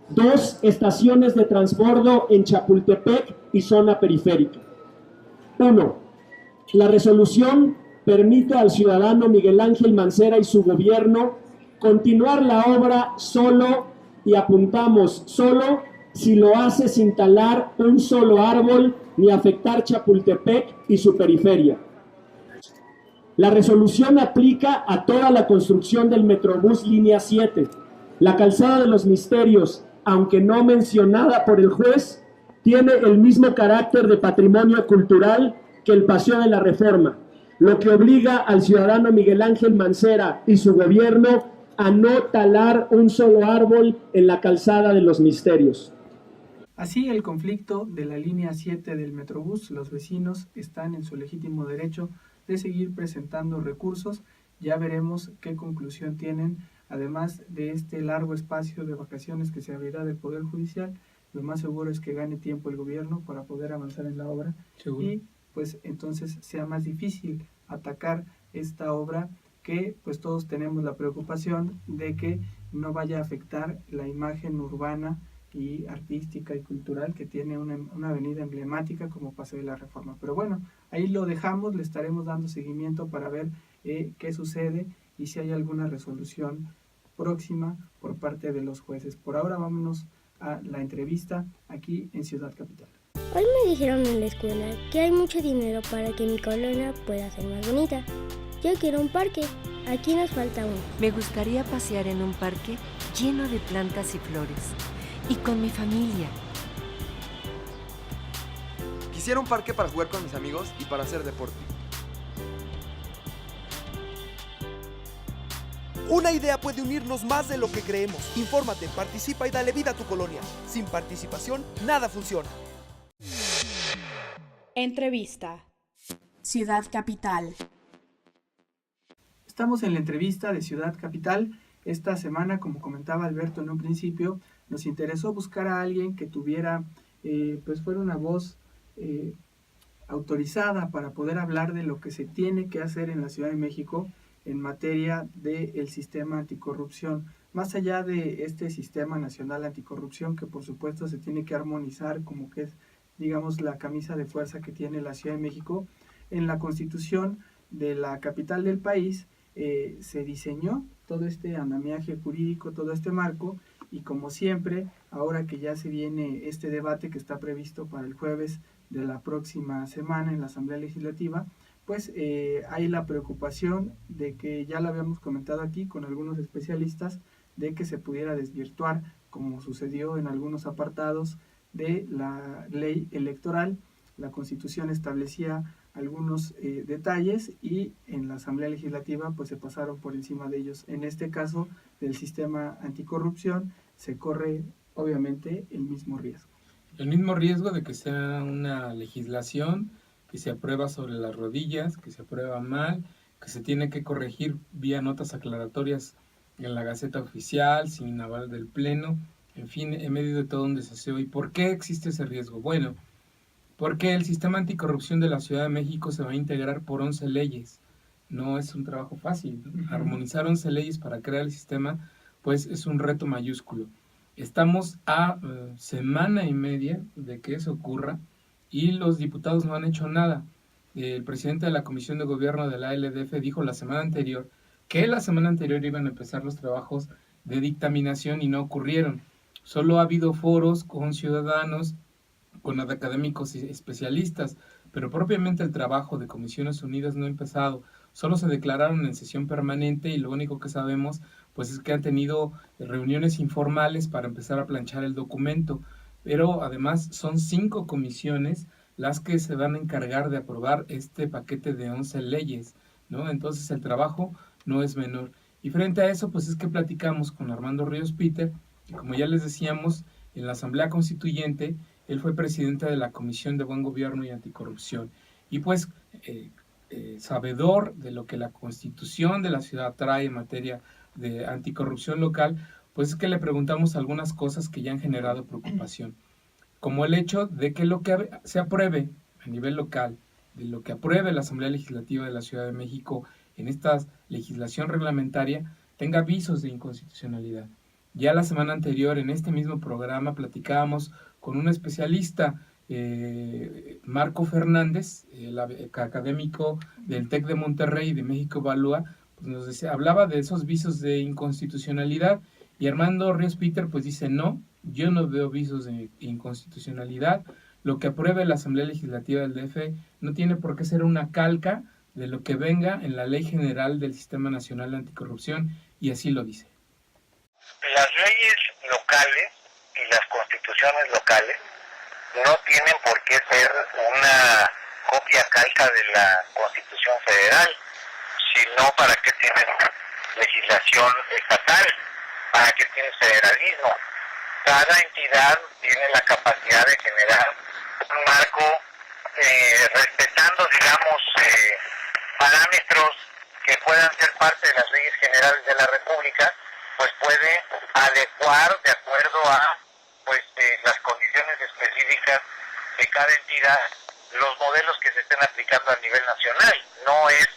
2 estaciones de transbordo en Chapultepec y zona periférica. 1. La resolución permite al ciudadano Miguel Ángel Mancera y su gobierno continuar la obra solo, y apuntamos solo, si lo hace sin talar un solo árbol ni afectar Chapultepec y su periferia. La resolución aplica a toda la construcción del Metrobús línea 7. La calzada de los Misterios, aunque no mencionada por el juez, tiene el mismo carácter de patrimonio cultural que el Paseo de la Reforma, lo que obliga al ciudadano Miguel Ángel Mancera y su gobierno a no talar un solo árbol en la calzada de los Misterios. Así, el conflicto de la línea 7 del Metrobús, los vecinos están en su legítimo derecho de seguir presentando recursos. Ya veremos qué conclusión tienen, además de este largo espacio de vacaciones que se abrirá del Poder Judicial. Lo más seguro es que gane tiempo el gobierno para poder avanzar en la obra. ¿Seguro? Y pues entonces sea más difícil atacar esta obra, que pues todos tenemos la preocupación de que no vaya a afectar la imagen urbana y artística y cultural que tiene una avenida emblemática como Paseo de la Reforma. Pero bueno, ahí lo dejamos, le estaremos dando seguimiento para ver qué sucede y si hay alguna resolución próxima por parte de los jueces. Por ahora vámonos a la entrevista aquí en Ciudad Capital. Hoy me dijeron en la escuela que hay mucho dinero para que mi colonia pueda ser más bonita. Yo quiero un parque, aquí nos falta uno. Me gustaría pasear en un parque lleno de plantas y flores, y con mi familia. Quisiera un parque para jugar con mis amigos y para hacer deporte. Una idea puede unirnos más de lo que creemos. Infórmate, participa y dale vida a tu colonia. Sin participación, nada funciona. Entrevista. Ciudad Capital. Estamos en la entrevista de Ciudad Capital Esta semana, como comentaba Alberto en un principio, nos interesó buscar a alguien que tuviera, pues fuera una voz autorizada para poder hablar de lo que se tiene que hacer en la Ciudad de México en materia del sistema anticorrupción. Más allá de este sistema nacional anticorrupción, que por supuesto se tiene que armonizar como que es, digamos, la camisa de fuerza que tiene la Ciudad de México, en la Constitución de la capital del país se diseñó todo este andamiaje jurídico, todo este marco, y como siempre, ahora que ya se viene este debate que está previsto para el jueves de la próxima semana en la Asamblea Legislativa, pues hay la preocupación de que, ya lo habíamos comentado aquí con algunos especialistas, de que se pudiera desvirtuar, como sucedió en algunos apartados de la ley electoral. La Constitución establecía algunos detalles y en la Asamblea Legislativa pues se pasaron por encima de ellos. En este caso del sistema anticorrupción se corre obviamente el mismo riesgo. El mismo riesgo de que sea una legislación que se aprueba sobre las rodillas, que se aprueba mal, que se tiene que corregir vía notas aclaratorias en la Gaceta Oficial, sin aval del Pleno, en fin, en medio de todo un desaseo. ¿Y por qué existe ese riesgo? Bueno, porque el sistema anticorrupción de la Ciudad de México se va a integrar por 11 leyes. No es un trabajo fácil. Armonizar 11 leyes para crear el sistema, pues es un reto mayúsculo. Estamos a semana y media de que eso ocurra y los diputados no han hecho nada. El presidente de la Comisión de Gobierno de la LDF dijo la semana anterior que la semana anterior iban a empezar los trabajos de dictaminación y no ocurrieron. Solo ha habido foros con ciudadanos, con académicos y especialistas, pero propiamente el trabajo de Comisiones Unidas no ha empezado. Solo se declararon en sesión permanente y lo único que sabemos pues es que han tenido reuniones informales para empezar a planchar el documento, pero además son 5 comisiones las que se van a encargar de aprobar este paquete de 11 leyes, ¿no? Entonces el trabajo no es menor. Y frente a eso, pues es que platicamos con Armando Ríos Peter, y como ya les decíamos, en la Asamblea Constituyente, él fue presidente de la Comisión de Buen Gobierno y Anticorrupción. Y pues, sabedor de lo que la Constitución de la ciudad trae en materia de anticorrupción local, pues es que le preguntamos algunas cosas que ya han generado preocupación. Como el hecho de que lo que se apruebe a nivel local, de lo que apruebe la Asamblea Legislativa de la Ciudad de México en esta legislación reglamentaria, tenga visos de inconstitucionalidad. Ya la semana anterior, en este mismo programa, platicábamos con un especialista, Marco Fernández, el académico del TEC de Monterrey y de México Evalúa, pues nos decía, hablaba de esos visos de inconstitucionalidad, y Armando Ríos Peter pues dice, no, yo no veo visos de inconstitucionalidad. Lo que apruebe la Asamblea Legislativa del DF no tiene por qué ser una calca de lo que venga en la Ley General del Sistema Nacional de Anticorrupción, y así lo dice. Las leyes locales y las constituciones locales no tienen por qué ser una copia calca de la Constitución Federal, sino para qué tienen legislación estatal, para qué tienen federalismo. Cada entidad tiene la capacidad de generar un marco respetando, digamos, parámetros que puedan ser parte de las leyes generales de la República, pues puede adecuar de acuerdo a las condiciones específicas de cada entidad los modelos que se estén aplicando a nivel nacional. No es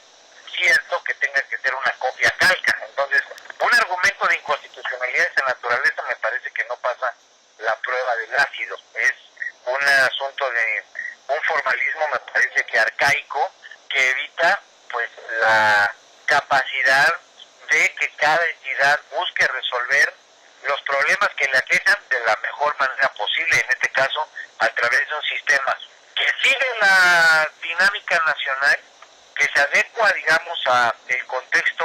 cierto que tenga que ser una copia calca. Entonces, un argumento de inconstitucionalidad de esa naturaleza me parece que no pasa la prueba del ácido. Es un asunto de un formalismo, me parece que arcaico, que evita pues la capacidad de que cada entidad busque resolver los problemas que le aquejan de la mejor manera posible, en este caso a través de un sistema que sigue la dinámica nacional, que se adecua, digamos, a el contexto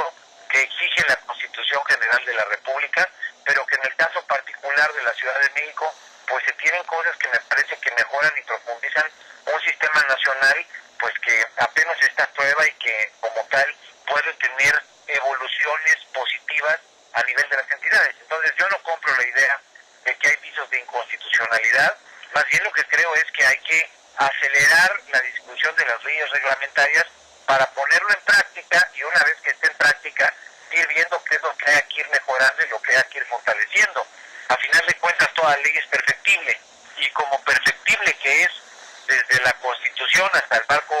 que exige la Constitución General de la República, pero que en el caso particular de la Ciudad de México, pues se tienen cosas que me parece que mejoran y profundizan un sistema nacional, pues que apenas está a prueba y que como tal puede tener evoluciones positivas a nivel de las entidades. Entonces yo no compro la idea de que hay visos de inconstitucionalidad, más bien lo que creo es que hay que acelerar la discusión de las leyes reglamentarias para ponerlo en práctica, y una vez que esté en práctica ir viendo qué es lo que hay que ir mejorando y lo que hay que ir fortaleciendo. A final de cuentas, toda ley es perfectible, y como perfectible que es desde la Constitución hasta el marco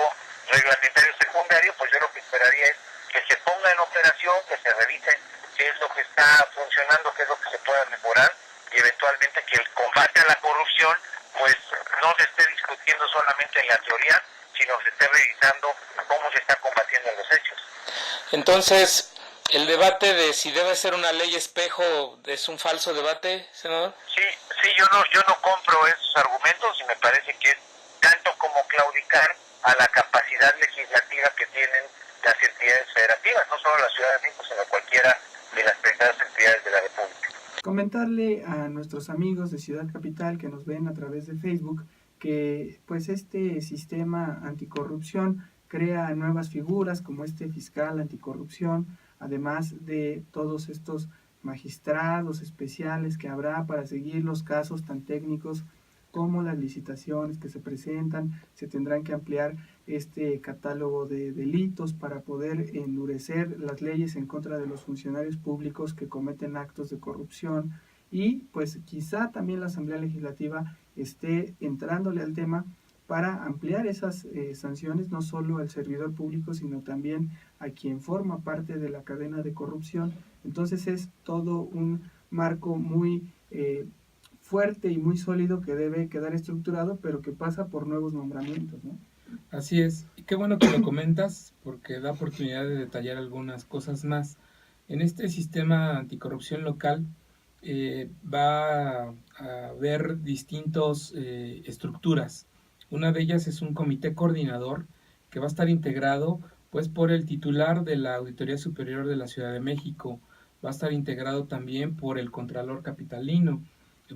reglamentario secundario, pues yo lo que esperaría es que se ponga en operación, que se revise qué es lo que está funcionando, qué es lo que se pueda mejorar, y eventualmente que el combate a la corrupción pues no se esté discutiendo solamente en la teoría, sino se esté revisando cómo se está combatiendo en los hechos. Entonces, ¿el debate de si debe ser una ley espejo es un falso debate, senador? Sí, yo no compro esos argumentos, y me parece que es tanto como claudicar a la capacidad legislativa que tienen las entidades federativas, no solo la Ciudad de México, sino cualquiera de las primeras entidades de la República. Comentarle a nuestros amigos de Ciudad Capital que nos ven a través de Facebook que pues este sistema anticorrupción crea nuevas figuras como este fiscal anticorrupción, además de todos estos magistrados especiales que habrá para seguir los casos tan técnicos como las licitaciones que se presentan. Se tendrán que ampliar este catálogo de delitos para poder endurecer las leyes en contra de los funcionarios públicos que cometen actos de corrupción, y pues quizá también la Asamblea Legislativa esté entrándole al tema para ampliar esas sanciones, no solo al servidor público, sino también a quien forma parte de la cadena de corrupción. Entonces es todo un marco muy fuerte y muy sólido que debe quedar estructurado, pero que pasa por nuevos nombramientos, ¿no? Así es, y qué bueno que lo comentas, porque da oportunidad de detallar algunas cosas más. En este sistema anticorrupción local va a haber distintas estructuras. Una de ellas es un comité coordinador que va a estar integrado pues por el titular de la Auditoría Superior de la Ciudad de México, va a estar integrado también por el Contralor Capitalino,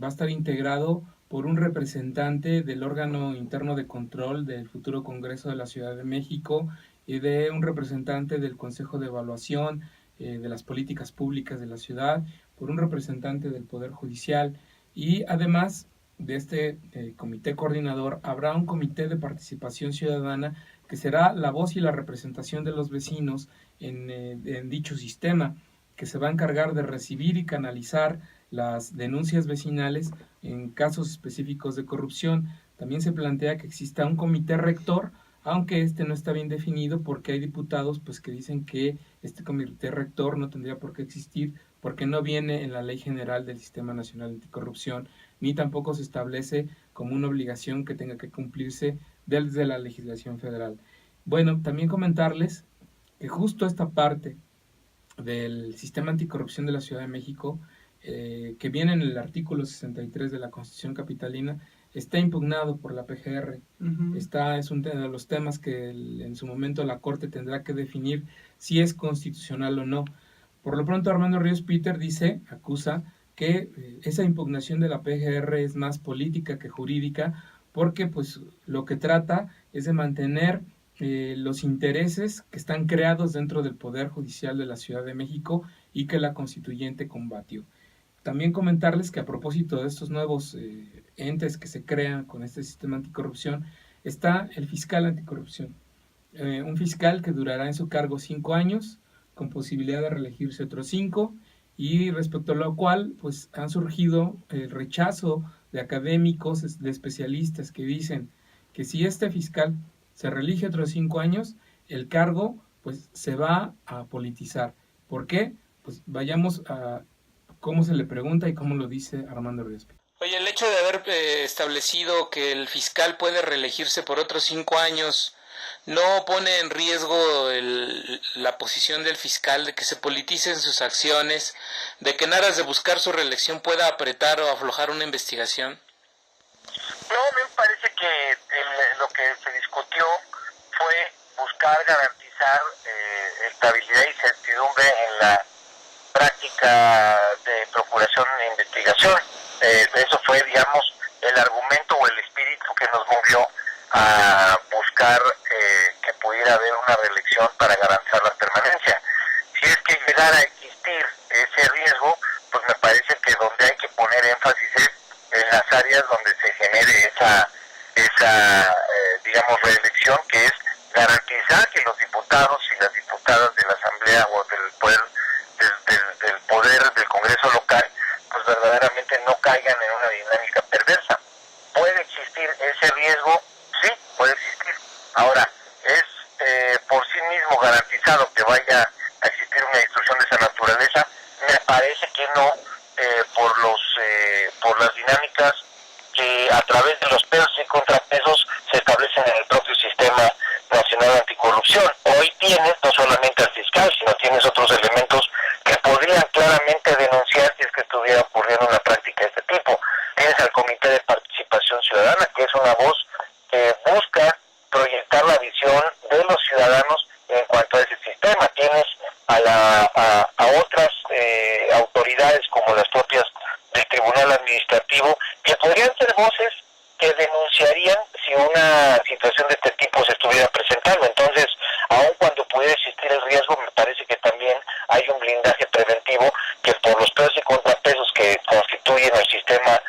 va a estar integrado por un representante del órgano interno de control del futuro Congreso de la Ciudad de México y de un representante del Consejo de Evaluación de las Políticas Públicas de la ciudad, por un representante del Poder Judicial, y además de este comité coordinador habrá un comité de participación ciudadana que será la voz y la representación de los vecinos en dicho sistema, que se va a encargar de recibir y canalizar las denuncias vecinales en casos específicos de corrupción. También se plantea que exista un comité rector, aunque este no está bien definido porque hay diputados pues que dicen que este comité rector no tendría por qué existir porque no viene en la Ley General del Sistema Nacional Anticorrupción, ni tampoco se establece como una obligación que tenga que cumplirse desde la legislación federal. Bueno, también comentarles que justo esta parte del sistema anticorrupción de la Ciudad de México, que viene en el artículo 63 de la Constitución Capitalina, está impugnado por la PGR. Es uno de los temas que en su momento la Corte tendrá que definir si es constitucional o no. Por lo pronto, Armando Ríos Peter acusa que esa impugnación de la PGR es más política que jurídica, porque pues lo que trata es de mantener los intereses que están creados dentro del Poder Judicial de la Ciudad de México y que la Constituyente combatió. También comentarles que a propósito de estos nuevos entes que se crean con este sistema anticorrupción, está el fiscal anticorrupción. Un fiscal que durará en su cargo 5 años, con posibilidad de reelegirse otros 5, y respecto a lo cual pues han surgido el rechazo de académicos, de especialistas que dicen que si este fiscal se reelige otros 5 años, el cargo pues se va a politizar. ¿Por qué? Pues vayamos a cómo se le pregunta y cómo lo dice Armando Ríos. Oye, el hecho de haber establecido que el fiscal puede reelegirse por otros 5 años, ¿no pone en riesgo la posición del fiscal de que se politicen sus acciones, de que en aras de buscar su reelección pueda apretar o aflojar una investigación? No, me parece que lo que se discutió fue buscar garantizar estabilidad y certidumbre en la práctica de procuración e investigación. Eso fue, digamos, el argumento o el espíritu que nos movió a buscar que pudiera haber una reelección para garantizar la permanencia. Si es que llegara a existir ese riesgo, pues me parece que donde hay que poner énfasis es en las áreas donde se genere esa digamos, reelección, que es garantizar que los diputados y las diputadas de la Asamblea o del Poder Ahora, ¿es por sí mismo garantizado que vaya a existir una distorsión de esa naturaleza? Me parece que no, por las dinámicas que a través de los pesos y contrapesos se establecen en el propio Sistema Nacional Anticorrupción. Hoy tienes no solamente al fiscal, sino tienes otros elementos que podrían claramente denunciar si es que estuviera ocurriendo una práctica de este tipo. Tienes al Comité de Participación Ciudadana, que es una voz que busca proyectar la visión de los ciudadanos en cuanto a ese sistema. Tienes a otras autoridades como las propias del Tribunal Administrativo, que podrían ser voces que denunciarían si una situación de este tipo se estuviera presentando. Entonces, aun cuando pudiera existir el riesgo, me parece que también hay un blindaje preventivo que por los pesos y contrapesos que constituyen el sistema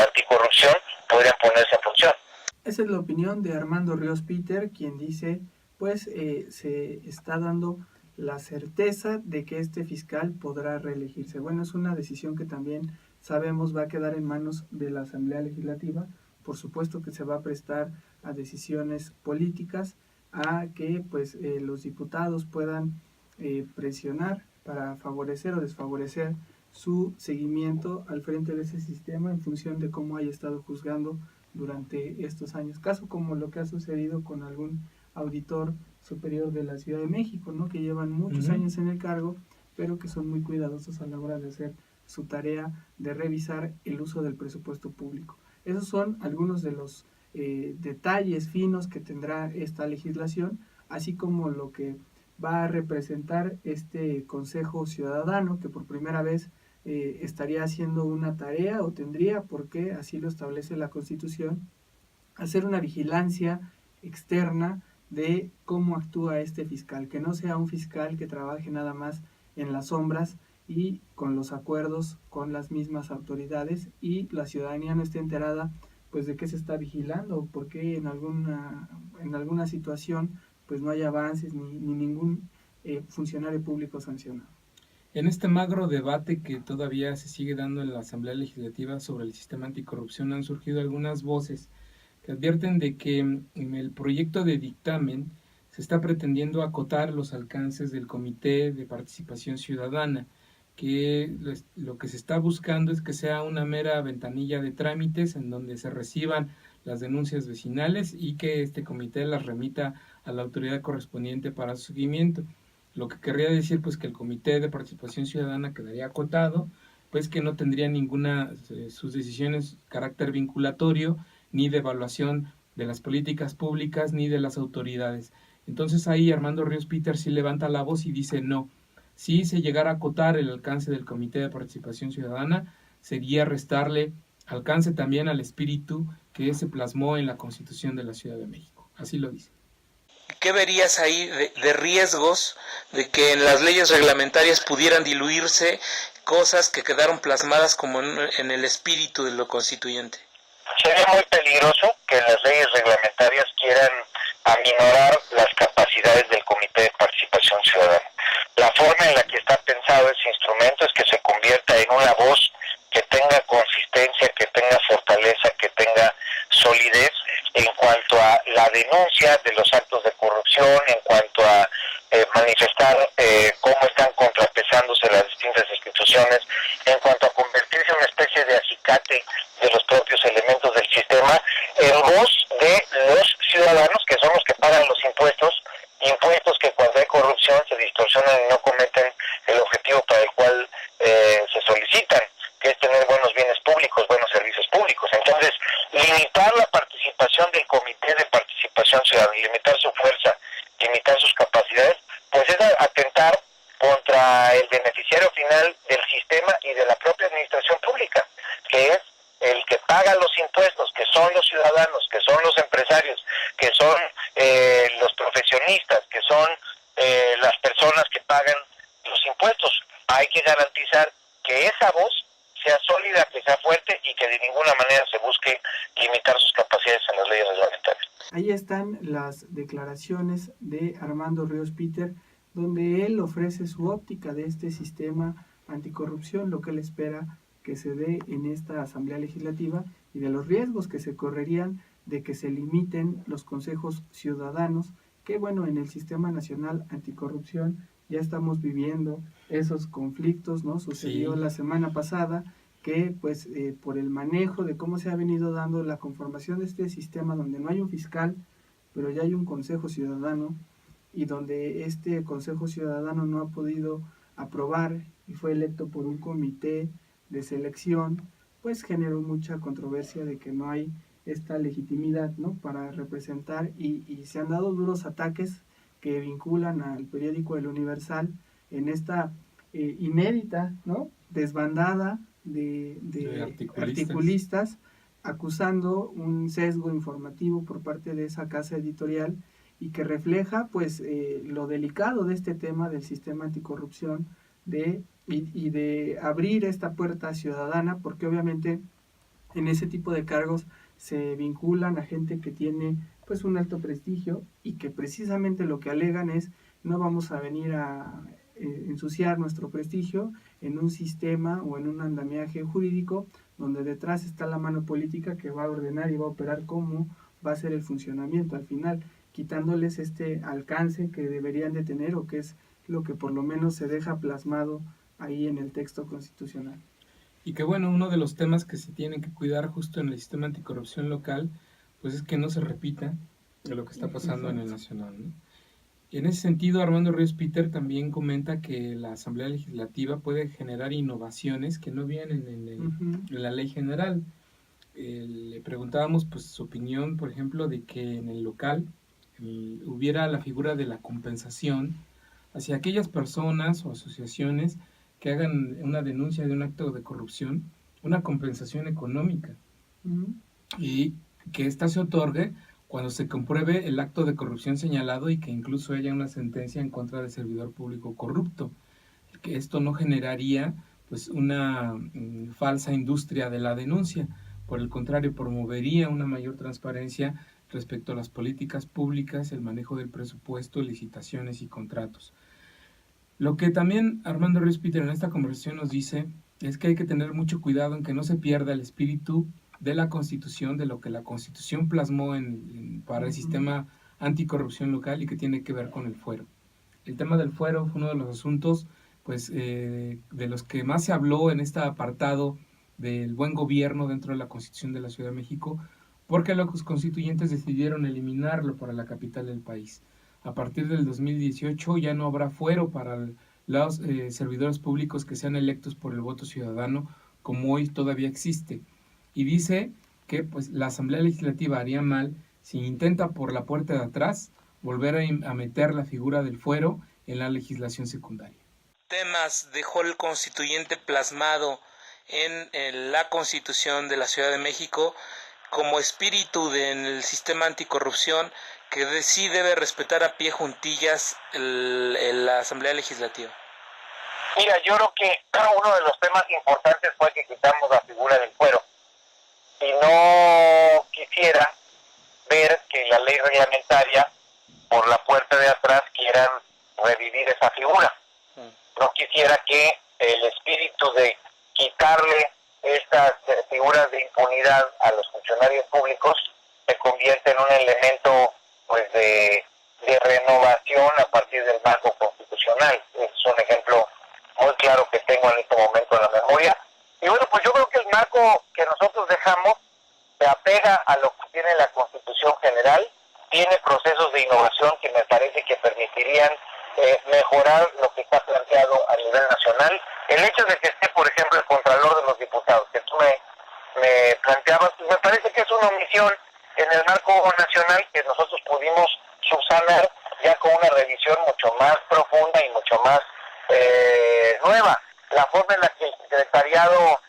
anticorrupción podrían ponerse en función. Esa es la opinión de Armando Ríos Peter, quien dice, pues se está dando la certeza de que este fiscal podrá reelegirse. Bueno, es una decisión que también sabemos va a quedar en manos de la Asamblea Legislativa. Por supuesto que se va a prestar a decisiones políticas, a que pues los diputados puedan presionar para favorecer o desfavorecer su seguimiento al frente de ese sistema en función de cómo haya estado juzgando durante estos años. Caso como lo que ha sucedido con algún auditor superior de la Ciudad de México, ¿no? Que llevan muchos años en el cargo, pero que son muy cuidadosos a la hora de hacer su tarea de revisar el uso del presupuesto público. Esos son algunos de los detalles finos que tendrá esta legislación, así como lo que va a representar este Consejo Ciudadano, que por primera vez estaría haciendo una tarea, o tendría, porque así lo establece la Constitución, hacer una vigilancia externa de cómo actúa este fiscal, que no sea un fiscal que trabaje nada más en las sombras y con los acuerdos con las mismas autoridades, y la ciudadanía no esté enterada pues de qué se está vigilando, porque en alguna situación pues no hay avances ni ningún funcionario público sancionado. En este magro debate que todavía se sigue dando en la Asamblea Legislativa sobre el sistema anticorrupción, han surgido algunas voces que advierten de que en el proyecto de dictamen se está pretendiendo acotar los alcances del Comité de Participación Ciudadana, que lo que se está buscando es que sea una mera ventanilla de trámites en donde se reciban las denuncias vecinales y que este comité las remita a la autoridad correspondiente para su seguimiento. Lo que querría decir pues que el Comité de Participación Ciudadana quedaría acotado, pues que no tendría ninguna sus decisiones carácter vinculatorio, ni de evaluación de las políticas públicas, ni de las autoridades. Entonces ahí Armando Ríos Peter sí levanta la voz y dice no. Si se llegara a acotar el alcance del Comité de Participación Ciudadana, sería restarle alcance también al espíritu que se plasmó en la Constitución de la Ciudad de México. Así lo dice. ¿Qué verías ahí de riesgos de que en las leyes reglamentarias pudieran diluirse cosas que quedaron plasmadas como en el espíritu de lo constituyente? Sería muy peligroso que las leyes reglamentarias quieran aminorar las capacidades del Comité de Participación Ciudadana. La forma en la que está pensado ese instrumento es que se convierta en una voz que tenga consistencia, que tenga fortaleza, que tenga solidez en cuanto a la denuncia de los actos de corrupción, en cuanto a manifestar cómo están contrapesándose las distintas instituciones, en cuanto a convertirse en una especie de acicate de los propios elementos del sistema, en voz de los ciudadanos, que son los que pagan los impuestos que cuando hay corrupción se distorsionan y no cometen el objetivo para el cual se solicitan, que es tener buenos bienes públicos, buenos servicios públicos. Entonces, limitar la participación del Comité de Participación Ciudadana, limitar su fuerza, limitar sus capacidades, pues es atentar contra el beneficiario final del sistema y de la propia administración pública, que es el que paga los impuestos, que son los ciudadanos, que son los empresarios, que son los profesionistas, que son las personas que pagan los impuestos. Hay que garantizar que esa voz sea sólida, que sea fuerte y que de ninguna manera se busque limitar sus capacidades en las leyes reglamentarias. Ahí están las declaraciones de Armando Ríos Peter, donde él ofrece su óptica de este sistema anticorrupción, lo que él espera que se dé en esta Asamblea Legislativa y de los riesgos que se correrían de que se limiten los consejos ciudadanos, que bueno, en el Sistema Nacional Anticorrupción ya estamos viviendo esos conflictos, ¿no? Sucedió la semana pasada que pues por el manejo de cómo se ha venido dando la conformación de este sistema, donde no hay un fiscal, pero ya hay un consejo ciudadano, y donde este consejo ciudadano no ha podido aprobar y fue electo por un comité de selección, pues generó mucha controversia de que no hay esta legitimidad, ¿no?, para representar, y se han dado duros ataques que vinculan al periódico El Universal en esta inédita, ¿no?, desbandada de articulistas, acusando un sesgo informativo por parte de esa casa editorial, y que refleja pues lo delicado de este tema del sistema anticorrupción, y de abrir esta puerta ciudadana, porque obviamente en ese tipo de cargos se vinculan a gente que tiene pues un alto prestigio, y que precisamente lo que alegan es: no vamos a venir a ensuciar nuestro prestigio en un sistema o en un andamiaje jurídico donde detrás está la mano política que va a ordenar y va a operar cómo va a ser el funcionamiento al final, quitándoles este alcance que deberían de tener, o que es lo que por lo menos se deja plasmado ahí en el texto constitucional. Y que bueno, uno de los temas que se tienen que cuidar justo en el sistema anticorrupción local, pues es que no se repita lo que está pasando en el nacional, ¿no? Y en ese sentido, Armando Ríos Peter también comenta que la Asamblea Legislativa puede generar innovaciones que no vienen en la ley general. Le preguntábamos pues su opinión, por ejemplo, de que en el local hubiera la figura de la compensación hacia aquellas personas o asociaciones que hagan una denuncia de un acto de corrupción, una compensación económica, y que ésta se otorgue cuando se compruebe el acto de corrupción señalado y que incluso haya una sentencia en contra del servidor público corrupto, que esto no generaría pues una falsa industria de la denuncia. Por el contrario, promovería una mayor transparencia respecto a las políticas públicas, el manejo del presupuesto, licitaciones y contratos. Lo que también Armando Ríos Peter en esta conversación nos dice es que hay que tener mucho cuidado en que no se pierda el espíritu de la Constitución, de lo que la Constitución plasmó para el sistema anticorrupción local, y que tiene que ver con el fuero. El tema del fuero fue uno de los asuntos pues, de los que más se habló en este apartado del buen gobierno dentro de la Constitución de la Ciudad de México, porque los constituyentes decidieron eliminarlo para la capital del país. A partir del 2018 ya no habrá fuero para los servidores públicos que sean electos por el voto ciudadano, como hoy todavía existe. Y dice que pues, la Asamblea Legislativa haría mal si intenta por la puerta de atrás volver a meter la figura del fuero en la legislación secundaria. Temas dejó el constituyente plasmado en la Constitución de la Ciudad de México como espíritu en el sistema anticorrupción, que sí debe respetar a pie juntillas la Asamblea Legislativa. Mira, yo creo que uno de los temas importantes fue que quitamos la figura del fuero. Y no quisiera ver que la ley reglamentaria, por la puerta de atrás, quieran revivir esa figura. No quisiera que el espíritu de quitarle estas figuras de impunidad a los funcionarios públicos se convierta en un elemento pues de renovación a partir del marco constitucional. Es un ejemplo muy claro que tengo en este momento en la memoria. Y bueno, pues yo creo que el marco que nosotros dejamos se apega a lo que tiene la Constitución General, tiene procesos de innovación que me parece que permitirían mejorar lo que está planteado a nivel nacional. El hecho de que esté, por ejemplo, el Contralor de los Diputados, que tú me planteabas, pues me parece que es una omisión en el marco nacional que nosotros pudimos subsanar ya con una revisión mucho más profunda y mucho más nueva. La forma en la que el secretariado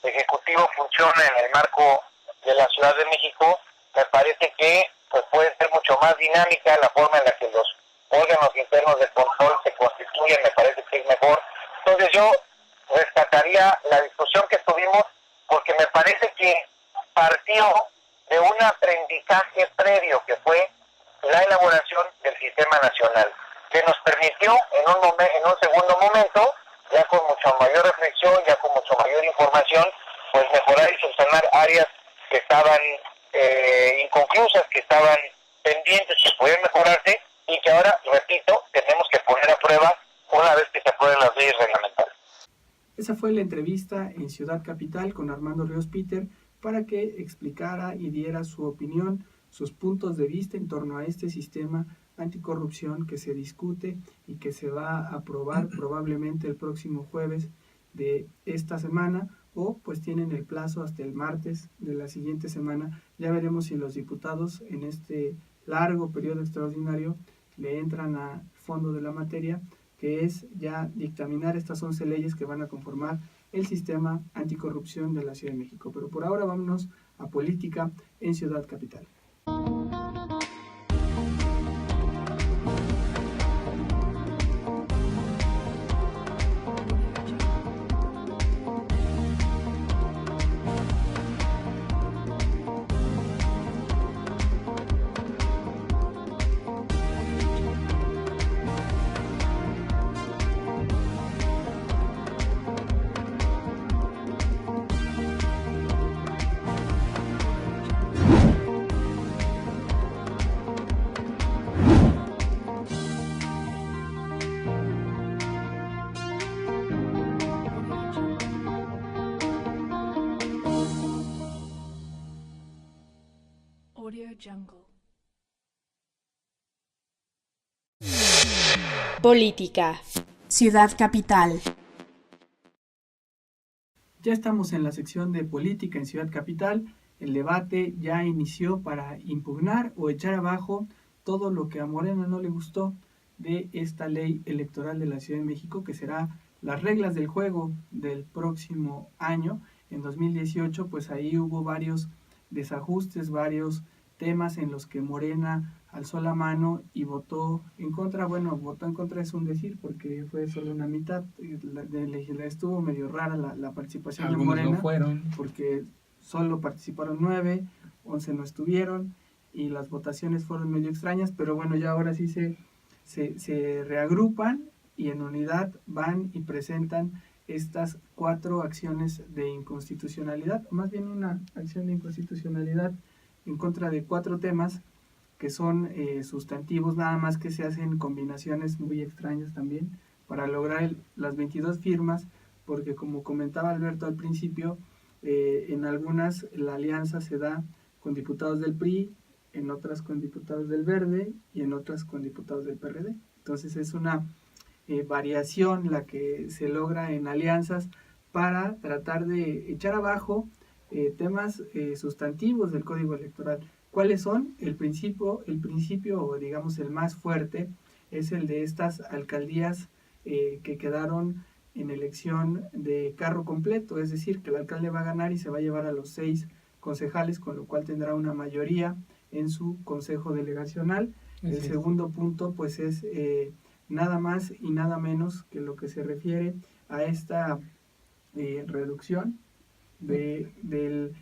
ejecutivo funciona en el marco de la Ciudad de México, me parece que pues puede ser mucho más dinámica. La forma en la que los órganos internos de control se constituyen me parece que es mejor. Entonces yo rescataría la discusión que tuvimos, porque me parece que partió de un aprendizaje previo que fue la elaboración del sistema nacional, que nos permitió en un segundo momento, ya con mucha mayor reflexión, ya con mucho mayor información, pues mejorar y subsanar áreas que estaban inconclusas que estaban pendientes que podían mejorarse y que ahora, repito, tenemos que poner a prueba una vez que se aprueben las leyes reglamentarias. Esa fue la entrevista en Ciudad Capital con Armando Ríos Peter para que explicara y diera su opinión, sus puntos de vista en torno a este sistema anticorrupción que se discute y que se va a aprobar probablemente el próximo jueves de esta semana, o pues tienen el plazo hasta el martes de la siguiente semana. Ya veremos si los diputados en este largo periodo extraordinario le entran a fondo de la materia, que es ya dictaminar estas 11 leyes que van a conformar el sistema anticorrupción de la Ciudad de México. Pero por ahora vámonos a política en Ciudad Capital. Política. Ciudad Capital. Ya estamos en la sección de política en Ciudad Capital. El debate ya inició para impugnar o echar abajo todo lo que a Morena no le gustó de esta ley electoral de la Ciudad de México, que será las reglas del juego del próximo año. En 2018, pues ahí hubo varios desajustes, varios temas en los que Morena alzó la mano y votó en contra. Bueno, votó en contra es un decir, porque fue solo una mitad. Estuvo medio rara la participación de Morena. Algunos no fueron. Porque solo participaron 9, 11 no estuvieron, y las votaciones fueron medio extrañas, pero bueno, ya ahora sí se reagrupan y en unidad van y presentan estas 4 acciones de inconstitucionalidad, más bien una acción de inconstitucionalidad en contra de 4 temas que son sustantivos, nada más que se hacen combinaciones muy extrañas también para lograr las 22 firmas, porque como comentaba Alberto al principio, en algunas la alianza se da con diputados del PRI, en otras con diputados del Verde y en otras con diputados del PRD. Entonces es una variación la que se logra en alianzas para tratar de echar abajo temas sustantivos del Código Electoral. ¿Cuáles son? El principio, o digamos el más fuerte, es el de estas alcaldías que quedaron en elección de carro completo, es decir, que el alcalde va a ganar y se va a llevar a los 6 concejales, con lo cual tendrá una mayoría en su consejo delegacional. El segundo punto, pues es nada más y nada menos que lo que se refiere a esta reducción de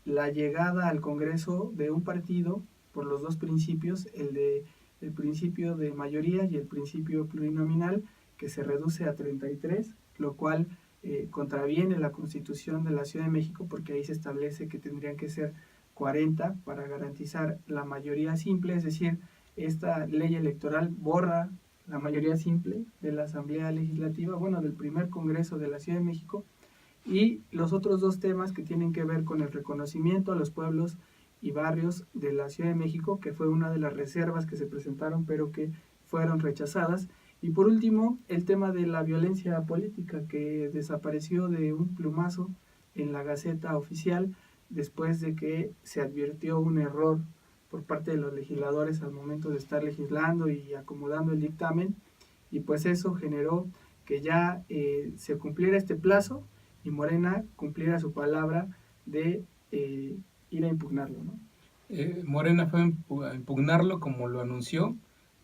la llegada al Congreso de un partido por los 2 principios, el principio de mayoría y el principio plurinominal, que se reduce a 33, lo cual contraviene la Constitución de la Ciudad de México, porque ahí se establece que tendrían que ser 40 para garantizar la mayoría simple, es decir, esta ley electoral borra la mayoría simple de la Asamblea Legislativa, bueno, del primer Congreso de la Ciudad de México, y los otros 2 temas que tienen que ver con el reconocimiento a los pueblos y barrios de la Ciudad de México, que fue una de las reservas que se presentaron, pero que fueron rechazadas. Y por último, el tema de la violencia política, que desapareció de un plumazo en la Gaceta Oficial, después de que se advirtió un error por parte de los legisladores al momento de estar legislando y acomodando el dictamen, y pues eso generó que ya se cumpliera este plazo y Morena cumpliera su palabra de ir a impugnarlo, ¿no? Morena fue a impugnarlo como lo anunció.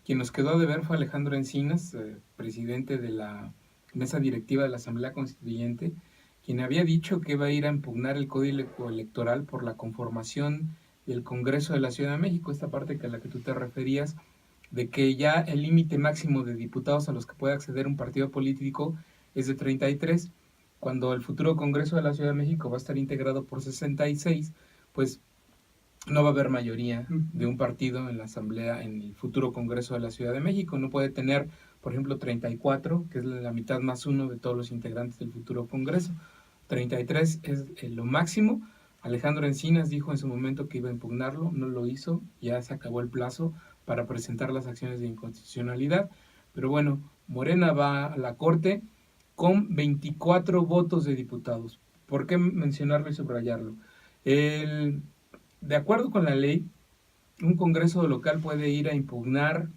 Quien nos quedó de ver fue Alejandro Encinas, presidente de la mesa directiva de la Asamblea Constituyente, quien había dicho que iba a ir a impugnar el Código Electoral por la conformación del Congreso de la Ciudad de México, esta parte a la que tú te referías, de que ya el límite máximo de diputados a los que puede acceder un partido político es de 33, cuando el futuro Congreso de la Ciudad de México va a estar integrado por 66, pues no va a haber mayoría de un partido en la Asamblea, en el futuro Congreso de la Ciudad de México. No puede tener, por ejemplo, 34, que es la mitad más uno de todos los integrantes del futuro Congreso. 33 es lo máximo. Alejandro Encinas dijo en su momento que iba a impugnarlo, no lo hizo, ya se acabó el plazo para presentar las acciones de inconstitucionalidad. Pero bueno, Morena va a la Corte con 24 votos de diputados. ¿Por qué mencionarlo y subrayarlo? De acuerdo con la ley, un Congreso local puede ir a impugnar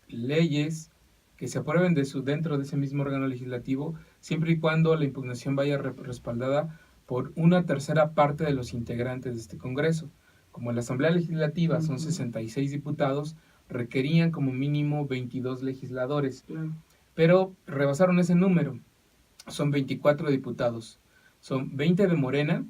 leyes que se aprueben dentro de ese mismo órgano legislativo, siempre y cuando la impugnación vaya respaldada por una tercera parte de los integrantes de este Congreso. Como en la Asamblea Legislativa son 66 diputados, requerían como mínimo 22 legisladores, pero rebasaron ese número, son 24 diputados, son 20 de Morena,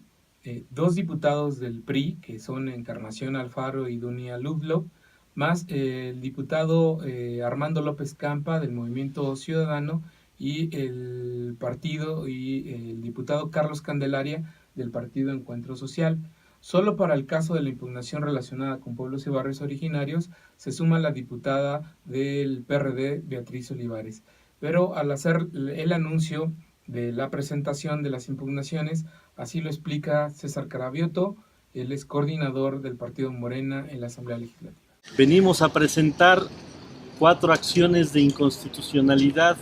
2 diputados del PRI, que son Encarnación Alfaro y Dunia Ludlow, más el diputado Armando López Campa del Movimiento Ciudadano y el diputado Carlos Candelaria del Partido Encuentro Social. Solo para el caso de la impugnación relacionada con pueblos y barrios originarios se suma la diputada del PRD, Beatriz Olivares. Pero al hacer el anuncio de la presentación de las impugnaciones, así lo explica César Cravioto, él es coordinador del Partido Morena en la Asamblea Legislativa. Venimos a presentar 4 acciones de inconstitucionalidad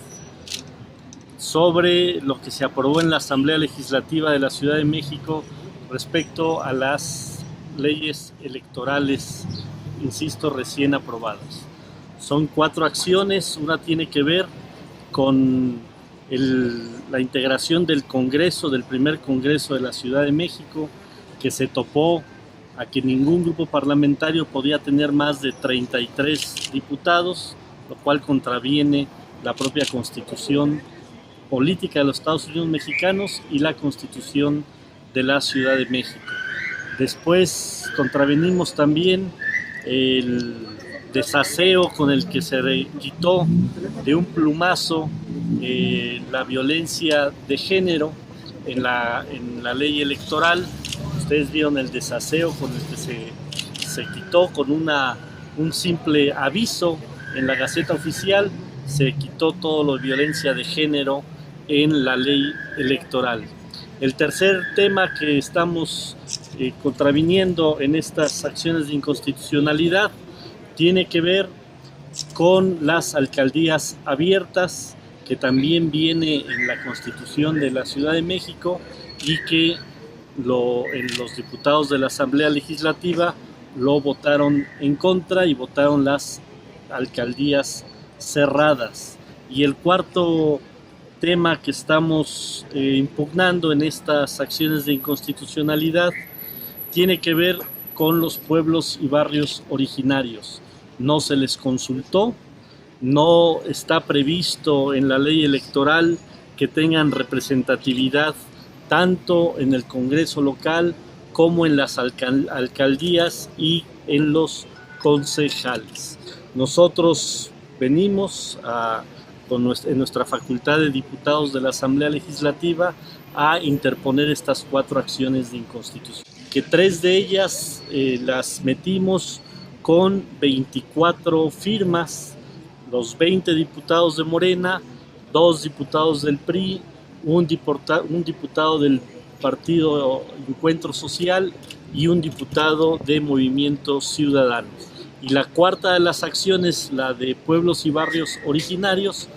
sobre lo que se aprobó en la Asamblea Legislativa de la Ciudad de México respecto a las leyes electorales, insisto, recién aprobadas. Son 4 acciones, una tiene que ver con la integración del Congreso, del primer Congreso de la Ciudad de México, que se topó a que ningún grupo parlamentario podía tener más de 33 diputados, lo cual contraviene la propia Constitución política de los Estados Unidos mexicanos y la Constitución de la Ciudad de México. Después contravenimos también el desaseo con el que se quitó de un plumazo la violencia de género en la ley electoral. Ustedes vieron el desaseo con el que se quitó con un simple aviso en la Gaceta Oficial, se quitó todo lo de violencia de género en la ley electoral. El tercer tema que estamos contraviniendo en estas acciones de inconstitucionalidad tiene que ver con las alcaldías abiertas, que también viene en la Constitución de la Ciudad de México y que los diputados de la Asamblea Legislativa lo votaron en contra y votaron las alcaldías cerradas. Y el cuarto tema que estamos impugnando en estas acciones de inconstitucionalidad tiene que ver con los pueblos y barrios originarios. No se les consultó, no está previsto en la ley electoral que tengan representatividad tanto en el Congreso local como en las alcaldías y en los concejales. Nosotros venimos en nuestra facultad de diputados de la Asamblea Legislativa a interponer estas 4 acciones de inconstitución, que 3 de ellas las metimos con 24 firmas, los 20 diputados de Morena, 2 diputados del PRI, un diputado del Partido Encuentro Social y un diputado de Movimiento Ciudadano. Y la cuarta de las acciones, la de pueblos y barrios originarios,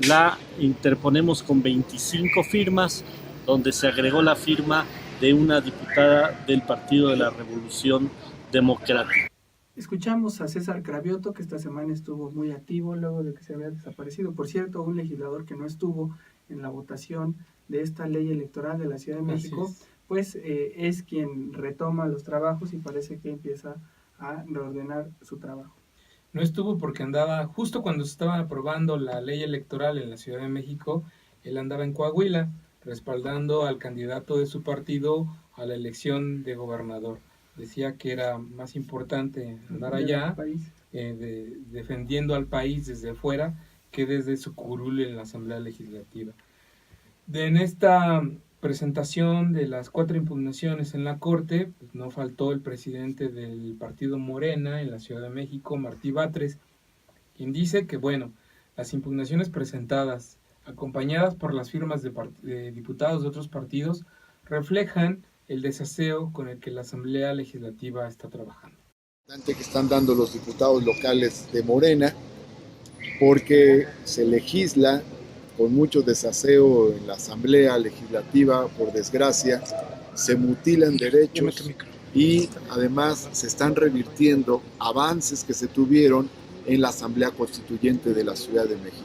la interponemos con 25 firmas, donde se agregó la firma de una diputada del Partido de la Revolución Democrática. Escuchamos a César Cravioto, que esta semana estuvo muy activo luego de que se había desaparecido. Por cierto, un legislador que no estuvo en la votación de esta ley electoral de la Ciudad de México, pues es quien retoma los trabajos y parece que empieza a reordenar su trabajo. No estuvo porque andaba, justo cuando se estaba aprobando la ley electoral en la Ciudad de México, él andaba en Coahuila, respaldando al candidato de su partido a la elección de gobernador. Decía que era más importante andar allá, defendiendo al país desde afuera, que desde su curul en la Asamblea Legislativa. En esta presentación de las 4 impugnaciones en la Corte, pues no faltó el presidente del partido Morena en la Ciudad de México, Martí Batres, quien dice que, bueno, las impugnaciones presentadas, acompañadas por las firmas de diputados de otros partidos, reflejan el desaseo con el que la Asamblea Legislativa está trabajando. Que están dando los diputados locales de Morena, porque se legisla con mucho desaseo en la Asamblea Legislativa, por desgracia, se mutilan derechos y además se están revirtiendo avances que se tuvieron en la Asamblea Constituyente de la Ciudad de México.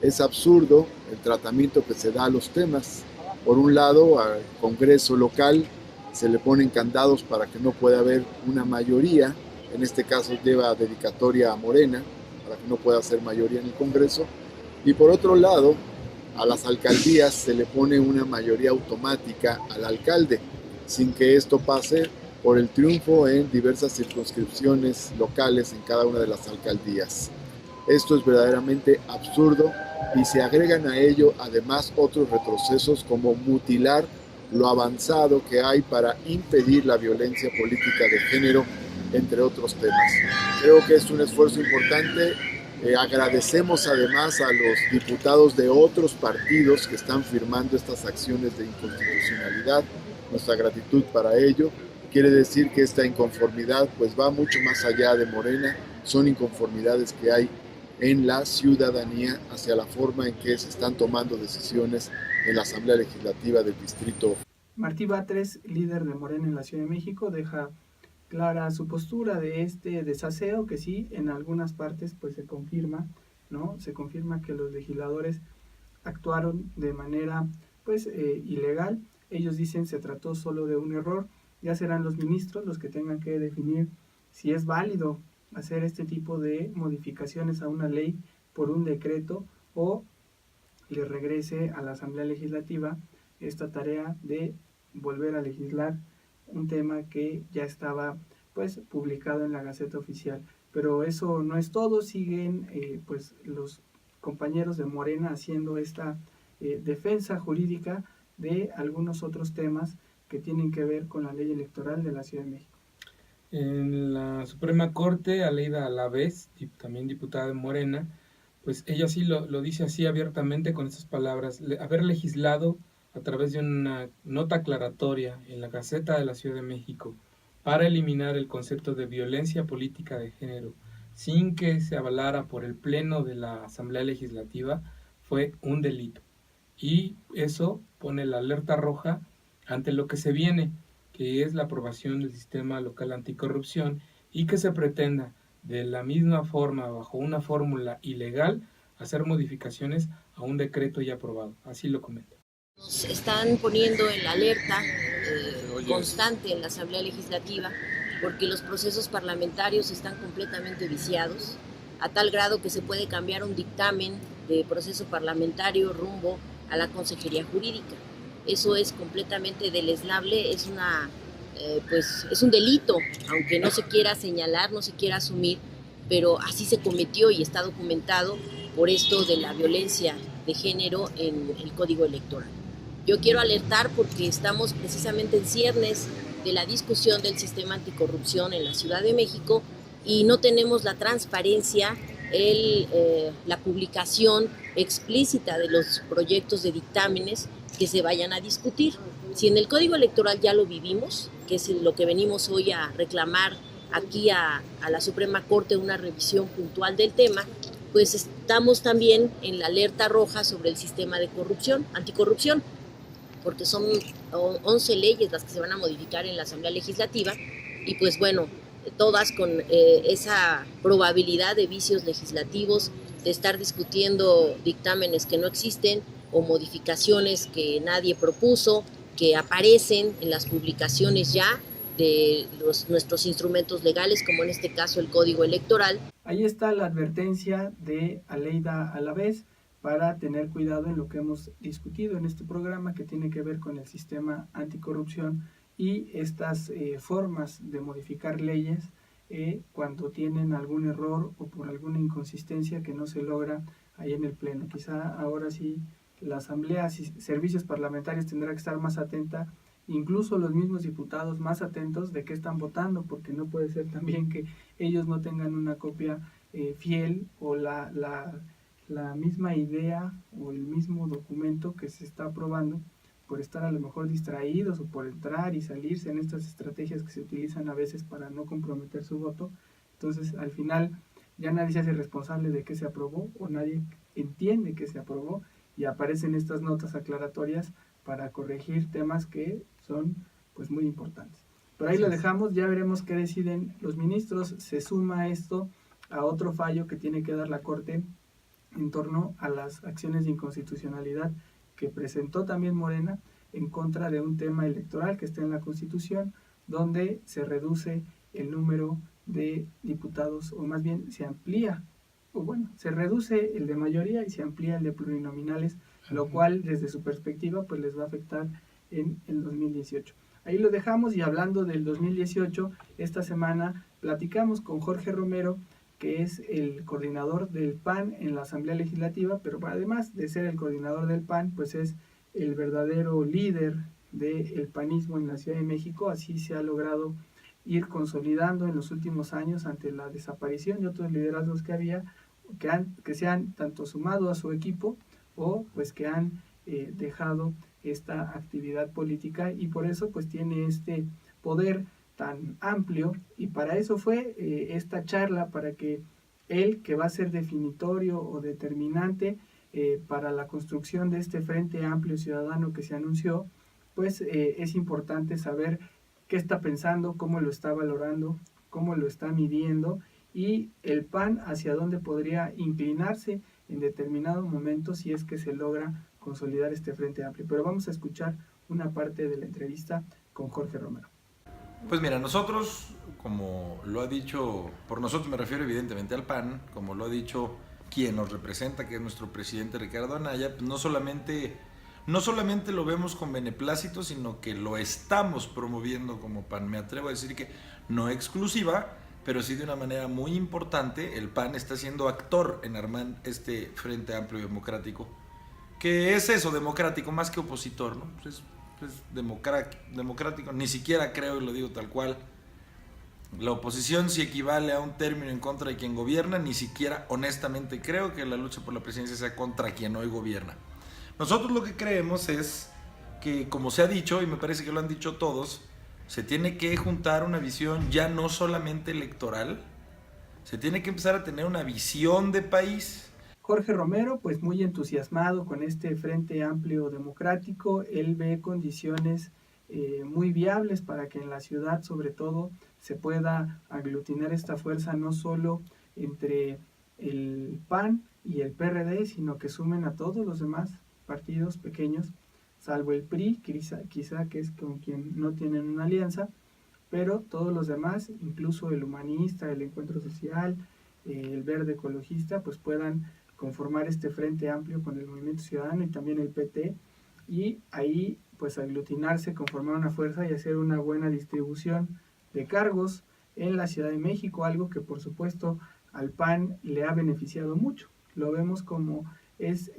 Es absurdo el tratamiento que se da a los temas. Por un lado, al Congreso local se le ponen candados para que no pueda haber una mayoría, en este caso lleva dedicatoria a Morena, para que no pueda ser mayoría en el Congreso, y por otro lado, a las alcaldías se le pone una mayoría automática al alcalde, sin que esto pase por el triunfo en diversas circunscripciones locales en cada una de las alcaldías. Esto es verdaderamente absurdo y se agregan a ello además otros retrocesos como mutilar lo avanzado que hay para impedir la violencia política de género, entre otros temas. Creo que es un esfuerzo importante. Agradecemos además a los diputados de otros partidos que están firmando estas acciones de inconstitucionalidad. Nuestra gratitud para ello. Quiere decir que esta inconformidad pues va mucho más allá de Morena. Son inconformidades que hay en la ciudadanía hacia la forma en que se están tomando decisiones en la Asamblea Legislativa del Distrito. Martí Batres, líder de Morena en la Ciudad de México, deja clara su postura de este desaseo que sí, en algunas partes pues se confirma, ¿no? Se confirma que los legisladores actuaron de manera pues ilegal. Ellos dicen se trató solo de un error. Ya serán los ministros los que tengan que definir si es válido hacer este tipo de modificaciones a una ley por un decreto o le regrese a la Asamblea Legislativa esta tarea de volver a legislar un tema que ya estaba pues publicado en la Gaceta Oficial. Pero eso no es todo, siguen pues los compañeros de Morena haciendo esta defensa jurídica de algunos otros temas que tienen que ver con la ley electoral de la Ciudad de México. En la Suprema Corte, Aleida Alavés, también diputada de Morena, pues ella sí lo dice así abiertamente con estas palabras: haber legislado a través de una nota aclaratoria en la Gaceta de la Ciudad de México para eliminar el concepto de violencia política de género sin que se avalara por el Pleno de la Asamblea Legislativa fue un delito. Y eso pone la alerta roja ante lo que se viene, que es la aprobación del sistema local anticorrupción y que se pretenda de la misma forma, bajo una fórmula ilegal, hacer modificaciones a un decreto ya aprobado. Así lo comenta. Nos están poniendo en la alerta constante en la Asamblea Legislativa porque los procesos parlamentarios están completamente viciados, a tal grado que se puede cambiar un dictamen de proceso parlamentario rumbo a la Consejería Jurídica. Eso es completamente deleznable, es un delito, aunque no se quiera señalar, no se quiera asumir, pero así se cometió y está documentado por esto de la violencia de género en el Código Electoral. Yo quiero alertar porque estamos precisamente en ciernes de la discusión del sistema anticorrupción en la Ciudad de México y no tenemos la transparencia, la publicación explícita de los proyectos de dictámenes que se vayan a discutir. Si en el Código Electoral ya lo vivimos, que es lo que venimos hoy a reclamar aquí a la Suprema Corte, una revisión puntual del tema, pues estamos también en la alerta roja sobre el sistema de corrupción, anticorrupción, porque son 11 leyes las que se van a modificar en la Asamblea Legislativa y pues bueno, todas con esa probabilidad de vicios legislativos, de estar discutiendo dictámenes que no existen o modificaciones que nadie propuso, que aparecen en las publicaciones ya de nuestros instrumentos legales, como en este caso el Código Electoral. Ahí está la advertencia de Aleida Alavés para tener cuidado en lo que hemos discutido en este programa que tiene que ver con el sistema anticorrupción y estas formas de modificar leyes cuando tienen algún error o por alguna inconsistencia que no se logra ahí en el Pleno. Quizá ahora sí la Asamblea y Servicios Parlamentarios tendrá que estar más atenta, incluso los mismos diputados más atentos de qué están votando, porque no puede ser también que ellos no tengan una copia fiel o la misma idea o el mismo documento que se está aprobando, por estar a lo mejor distraídos o por entrar y salirse en estas estrategias que se utilizan a veces para no comprometer su voto. Entonces, al final, ya nadie se hace responsable de qué se aprobó o nadie entiende qué se aprobó y aparecen estas notas aclaratorias para corregir temas que son pues muy importantes. Pero ahí lo dejamos, ya veremos qué deciden los ministros. Se suma esto a otro fallo que tiene que dar la Corte en torno a las acciones de inconstitucionalidad que presentó también Morena en contra de un tema electoral que está en la Constitución, donde se reduce el número de diputados, o más bien se amplía, o bueno, se reduce el de mayoría y se amplía el de plurinominales, lo cual desde su perspectiva pues les va a afectar en el 2018. Ahí lo dejamos, y hablando del 2018, esta semana platicamos con Jorge Romero, que es el coordinador del PAN en la Asamblea Legislativa, pero además de ser el coordinador del PAN, pues es el verdadero líder del panismo en la Ciudad de México. Así se ha logrado ir consolidando en los últimos años ante la desaparición de otros liderazgos que había, que se han tanto sumado a su equipo o pues que han dejado esta actividad política, y por eso pues tiene este poder tan amplio. Y para eso fue esta charla, para que él, que va a ser definitorio o determinante para la construcción de este Frente Amplio Ciudadano que se anunció, pues es importante saber qué está pensando, cómo lo está valorando, cómo lo está midiendo, y el PAN hacia dónde podría inclinarse en determinado momento si es que se logra consolidar este Frente Amplio. Pero vamos a escuchar una parte de la entrevista con Jorge Romero. Pues mira, nosotros, como lo ha dicho, por nosotros me refiero evidentemente al PAN, como lo ha dicho quien nos representa, que es nuestro presidente Ricardo Anaya, pues no solamente lo vemos con beneplácito, sino que lo estamos promoviendo como PAN. Me atrevo a decir que no exclusiva, pero sí de una manera muy importante. El PAN está siendo actor en armar este Frente Amplio Democrático. ¿Qué es eso, democrático? Más que opositor, ¿no? Pues democrático, ni siquiera creo, y lo digo tal cual, la oposición sí equivale a un término en contra de quien gobierna, ni siquiera honestamente creo que la lucha por la presidencia sea contra quien hoy gobierna. Nosotros lo que creemos es que, como se ha dicho, y me parece que lo han dicho todos, se tiene que juntar una visión ya no solamente electoral, se tiene que empezar a tener una visión de país. Jorge Romero, pues muy entusiasmado con este Frente Amplio Democrático. Él ve condiciones muy viables para que en la ciudad, sobre todo, se pueda aglutinar esta fuerza, no solo entre el PAN y el PRD, sino que sumen a todos los demás partidos pequeños, salvo el PRI, quizá que es con quien no tienen una alianza, pero todos los demás, incluso el Humanista, el Encuentro Social, el Verde Ecologista, pues puedan conformar este Frente Amplio con el Movimiento Ciudadano y también el PT, y ahí pues aglutinarse, conformar una fuerza y hacer una buena distribución de cargos en la Ciudad de México, algo que por supuesto al PAN le ha beneficiado mucho. Lo vemos como es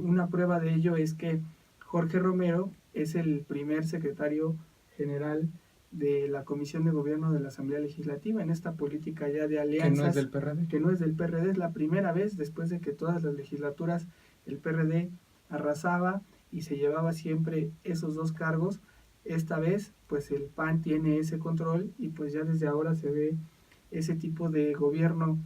una prueba de ello, es que Jorge Romero es el primer secretario general de la Comisión de Gobierno de la Asamblea Legislativa en esta política ya de alianzas. Que no es del PRD. Que no es del PRD, es la primera vez después de que todas las legislaturas el PRD arrasaba y se llevaba siempre esos dos cargos. Esta vez pues el PAN tiene ese control y pues ya desde ahora se ve ese tipo de gobierno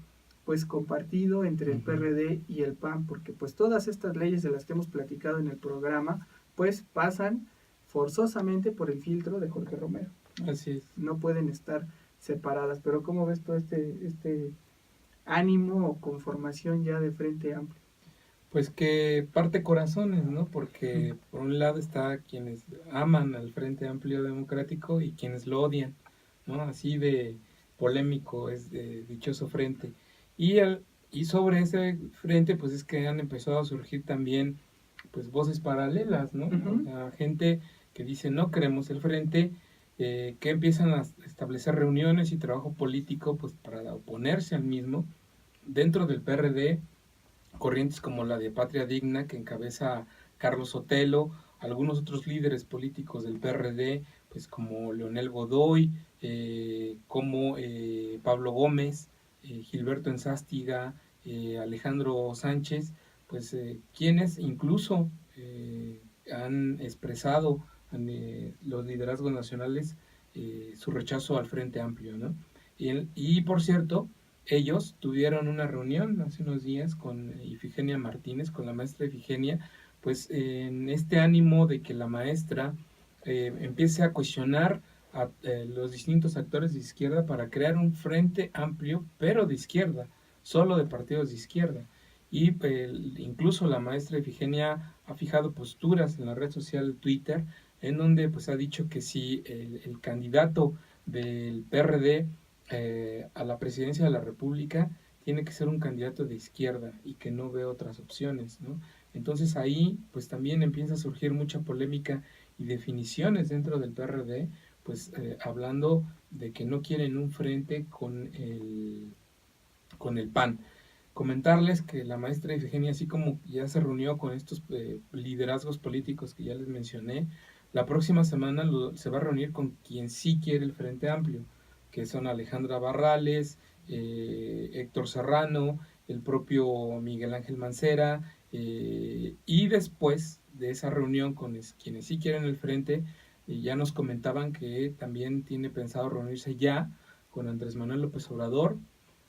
pues compartido entre el PRD y el PAN, porque pues todas estas leyes de las que hemos platicado en el programa pues pasan forzosamente por el filtro de Jorge Romero. Así es. No pueden estar separadas. Pero ¿cómo ves todo este ánimo o conformación ya de Frente Amplio? Pues que parte corazones, ¿no? Porque por un lado está quienes aman al Frente Amplio Democrático y quienes lo odian, ¿no? Así de polémico es de dichoso frente. Y sobre ese frente pues es que han empezado a surgir también pues voces paralelas, ¿no? O sea, gente que dice no queremos el frente, que empiezan a establecer reuniones y trabajo político pues para oponerse al mismo. Dentro del PRD, corrientes como la de Patria Digna, que encabeza Carlos Sotelo, algunos otros líderes políticos del PRD, pues como Leonel Godoy, como Pablo Gómez, Gilberto Enzástiga, Alejandro Sánchez, pues quienes incluso han expresado los liderazgos nacionales su rechazo al Frente Amplio, ¿no? Y por cierto, ellos tuvieron una reunión hace unos días con Ifigenia Martínez, con la maestra Ifigenia, pues en este ánimo de que la maestra empiece a cuestionar a los distintos actores de izquierda para crear un Frente Amplio, pero de izquierda, solo de partidos de izquierda. Y incluso la maestra Ifigenia ha fijado posturas en la red social Twitter, en donde pues ha dicho que si el candidato del PRD a la presidencia de la República tiene que ser un candidato de izquierda y que no ve otras opciones, ¿no? Entonces ahí pues también empieza a surgir mucha polémica y definiciones dentro del PRD, pues hablando de que no quieren un frente con el PAN. Comentarles que la maestra Ifigenia, así como ya se reunió con estos liderazgos políticos que ya les mencioné, la próxima semana se va a reunir con quien sí quiere el Frente Amplio, que son Alejandra Barrales, Héctor Serrano, el propio Miguel Ángel Mancera, y después de esa reunión con quienes sí quieren el Frente, ya nos comentaban que también tiene pensado reunirse ya con Andrés Manuel López Obrador,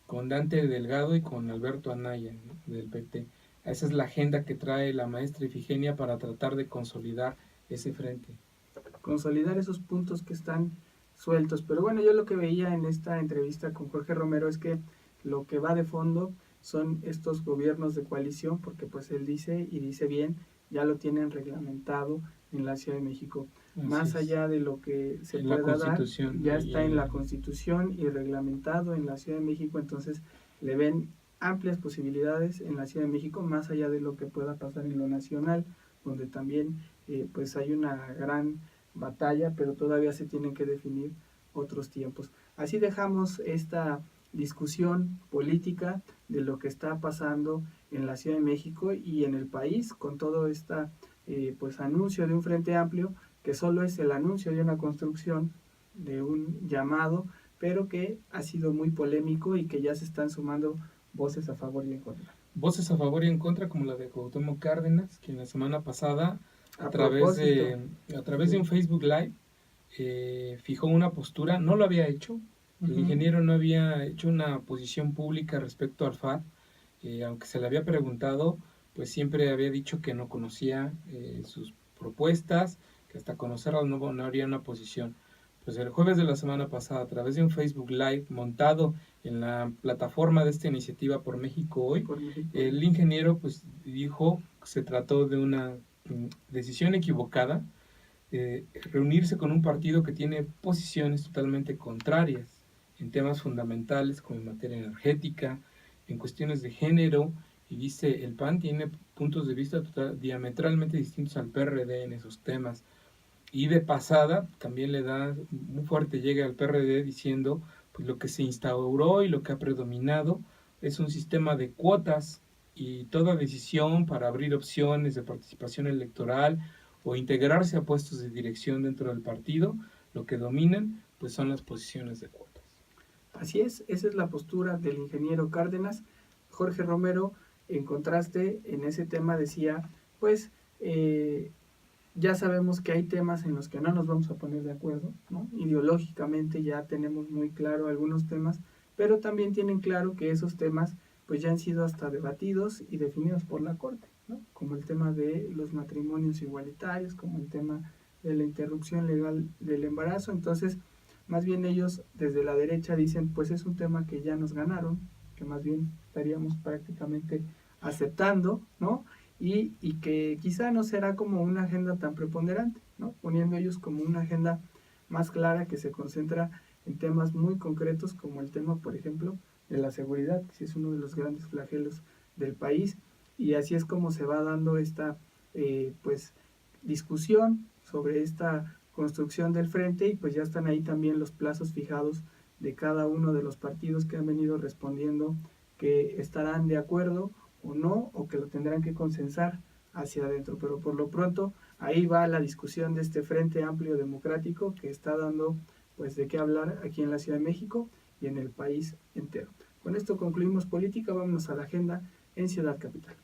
con Dante Delgado y con Alberto Anaya, ¿no?, del PT. Esa es la agenda que trae la maestra Ifigenia para tratar de consolidar ese frente. Consolidar esos puntos que están sueltos. Pero bueno, yo lo que veía en esta entrevista con Jorge Romero es que lo que va de fondo son estos gobiernos de coalición, porque pues él dice, y dice bien, ya lo tienen reglamentado en la Ciudad de México. Más allá de lo que se pueda dar, ya está en la Constitución y reglamentado en la Ciudad de México, entonces le ven amplias posibilidades en la Ciudad de México, más allá de lo que pueda pasar en lo nacional, donde también pues hay una gran batalla, pero todavía se tienen que definir otros tiempos. Así dejamos esta discusión política de lo que está pasando en la Ciudad de México y en el país, con todo este pues anuncio de un Frente Amplio, que solo es el anuncio de una construcción, de un llamado, pero que ha sido muy polémico y que ya se están sumando voces a favor y en contra. Voces a favor y en contra, como la de Cuauhtémoc Cárdenas, que la semana pasada a través de un Facebook Live fijó una postura. No lo había hecho, el ingeniero no había hecho una posición pública respecto al FAD, aunque se le había preguntado, pues siempre había dicho que no conocía sus propuestas, que hasta conocerlas no haría una posición. Pues el jueves de la semana pasada, a través de un Facebook Live montado en la plataforma de esta iniciativa Por México Hoy, el ingeniero pues dijo que se trató de una decisión equivocada, reunirse con un partido que tiene posiciones totalmente contrarias en temas fundamentales como en materia energética, en cuestiones de género, y dice, el PAN tiene puntos de vista diametralmente distintos al PRD en esos temas. Y de pasada también le da muy fuerte llegue al PRD diciendo, pues lo que se instauró y lo que ha predominado es un sistema de cuotas, y toda decisión para abrir opciones de participación electoral o integrarse a puestos de dirección dentro del partido, lo que dominan pues son las posiciones de cuotas. Así es, esa es la postura del ingeniero Cárdenas. Jorge Romero, en contraste, en ese tema decía, pues ya sabemos que hay temas en los que no nos vamos a poner de acuerdo, ¿no? Ideológicamente ya tenemos muy claro algunos temas, pero también tienen claro que esos temas pues ya han sido hasta debatidos y definidos por la Corte, ¿no? Como el tema de los matrimonios igualitarios, como el tema de la interrupción legal del embarazo. Entonces, más bien ellos desde la derecha dicen, pues es un tema que ya nos ganaron, que más bien estaríamos prácticamente aceptando, ¿no? Y que quizá no será como una agenda tan preponderante, ¿no? Poniendo ellos como una agenda más clara que se concentra en temas muy concretos, como el tema, por ejemplo, de la seguridad, que es uno de los grandes flagelos del país, y así es como se va dando esta pues discusión sobre esta construcción del frente, y pues ya están ahí también los plazos fijados de cada uno de los partidos que han venido respondiendo que estarán de acuerdo o no, o que lo tendrán que consensar hacia adentro. Pero por lo pronto ahí va la discusión de este Frente Amplio Democrático que está dando pues de qué hablar aquí en la Ciudad de México y en el país entero. Con esto concluimos política, vámonos a la agenda en Ciudad Capital.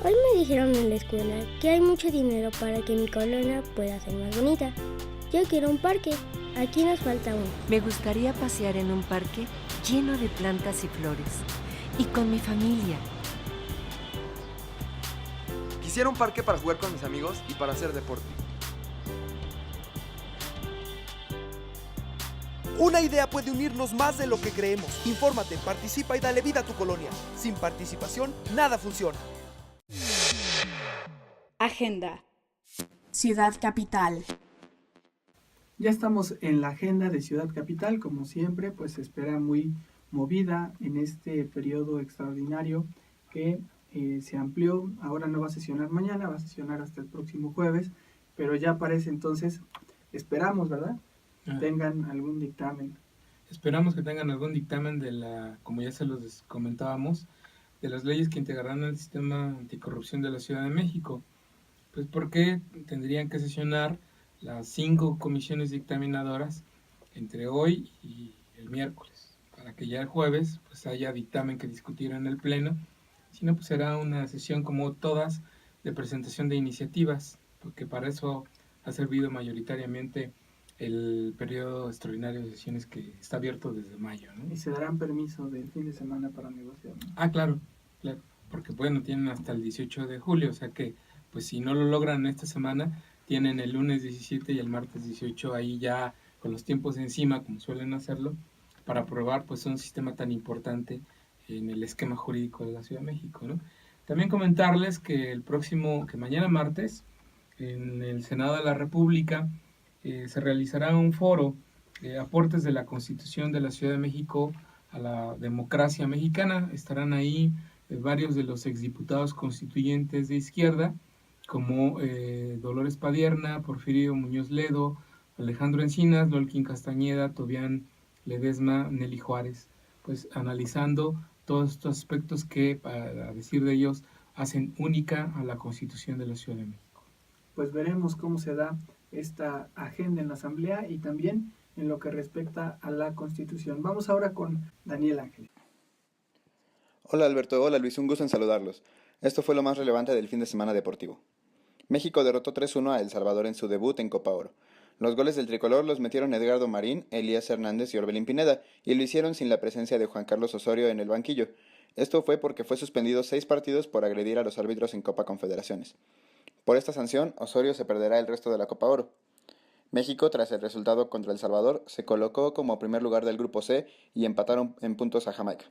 Hoy me dijeron en la escuela que hay mucho dinero para que mi colonia pueda ser más bonita. Yo quiero un parque, aquí nos falta uno. Me gustaría pasear en un parque lleno de plantas y flores y con mi familia. Quisiera un parque para jugar con mis amigos y para hacer deporte. Una idea puede unirnos más de lo que creemos. Infórmate, participa y dale vida a tu colonia. Sin participación, nada funciona. Agenda. Ciudad Capital. Ya estamos en la agenda de Ciudad Capital, como siempre, pues se espera muy movida en este periodo extraordinario que se amplió. Ahora no va a sesionar mañana, va a sesionar hasta el próximo jueves, pero ya parece entonces, esperamos, ¿verdad? Tengan algún dictamen. Esperamos que tengan algún dictamen como ya se los comentábamos, de las leyes que integrarán el sistema anticorrupción de la Ciudad de México. Pues porque tendrían que sesionar las 5 comisiones dictaminadoras entre hoy y el miércoles, para que ya el jueves pues haya dictamen que discutir en el Pleno. Si no, pues será una sesión como todas de presentación de iniciativas, porque para eso ha servido mayoritariamente el periodo extraordinario de sesiones que está abierto desde mayo, ¿no? Y se darán permiso del fin de semana para negociar, ¿no? Ah, claro, porque bueno, tienen hasta el 18 de julio, o sea que pues si no lo logran esta semana, tienen el lunes 17 y el martes 18 ahí ya con los tiempos encima, como suelen hacerlo, para aprobar pues un sistema tan importante en el esquema jurídico de la Ciudad de México, ¿no? También comentarles que que mañana martes, en el Senado de la República, se realizará un foro, aportes de la Constitución de la Ciudad de México a la democracia mexicana. Estarán ahí varios de los exdiputados constituyentes de izquierda, como Dolores Padierna, Porfirio Muñoz Ledo, Alejandro Encinas, Lolkin Castañeda, Tobián Ledesma, Nelly Juárez, pues analizando todos estos aspectos que, para decir de ellos, hacen única a la Constitución de la Ciudad de México. Pues veremos cómo se da esta agenda en la Asamblea y también en lo que respecta a la Constitución. Vamos ahora con Daniel Ángeles. Hola Alberto, hola Luis, un gusto en saludarlos. Esto fue lo más relevante del fin de semana deportivo. México derrotó 3-1 a El Salvador en su debut en Copa Oro. Los goles del tricolor los metieron Edgardo Marín, Elías Hernández y Orbelín Pineda, y lo hicieron sin la presencia de Juan Carlos Osorio en el banquillo. Esto fue porque fue suspendido 6 partidos por agredir a los árbitros en Copa Confederaciones. Por esta sanción, Osorio se perderá el resto de la Copa Oro. México, tras el resultado contra El Salvador, se colocó como primer lugar del Grupo C y empataron en puntos a Jamaica.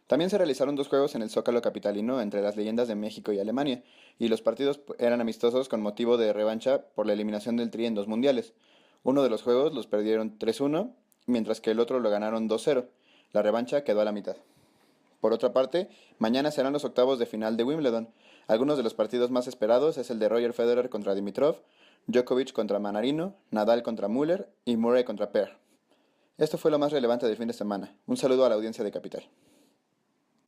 También se realizaron 2 juegos en el Zócalo capitalino entre las leyendas de México y Alemania, y los partidos eran amistosos con motivo de revancha por la eliminación del Tri en 2 mundiales. Uno de los juegos los perdieron 3-1, mientras que el otro lo ganaron 2-0. La revancha quedó a la mitad. Por otra parte, mañana serán los octavos de final de Wimbledon. Algunos de los partidos más esperados es el de Roger Federer contra Dimitrov, Djokovic contra Manarino, Nadal contra Müller y Murray contra Per. Esto fue lo más relevante del fin de semana. Un saludo a la audiencia de Capital.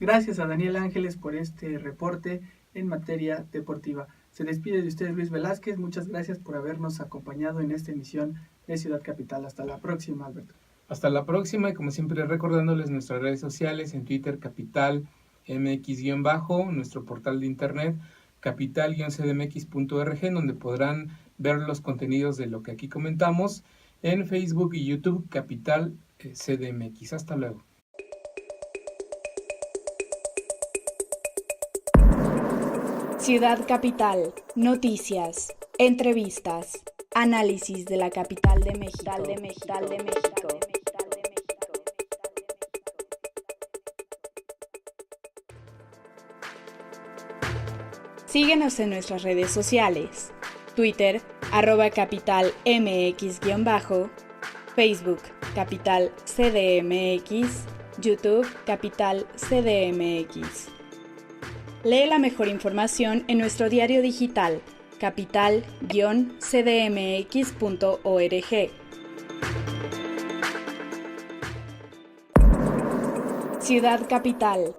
Gracias a Daniel Ángeles por este reporte en materia deportiva. Se despide de ustedes Luis Velázquez. Muchas gracias por habernos acompañado en esta emisión de Ciudad Capital. Hasta la próxima, Alberto. Hasta la próxima y como siempre recordándoles nuestras redes sociales en Twitter Capital MX-, nuestro portal de internet capital-cdmx.org, donde podrán ver los contenidos de lo que aquí comentamos, en Facebook y YouTube Capital CDMX. Hasta luego. Ciudad Capital, noticias, entrevistas, análisis de la capital de México. Síguenos en nuestras redes sociales, Twitter, @capitalmx-, Facebook, Capital CDMX, YouTube, Capital CDMX. Lee la mejor información en nuestro diario digital, capital-cdmx.org. Ciudad Capital.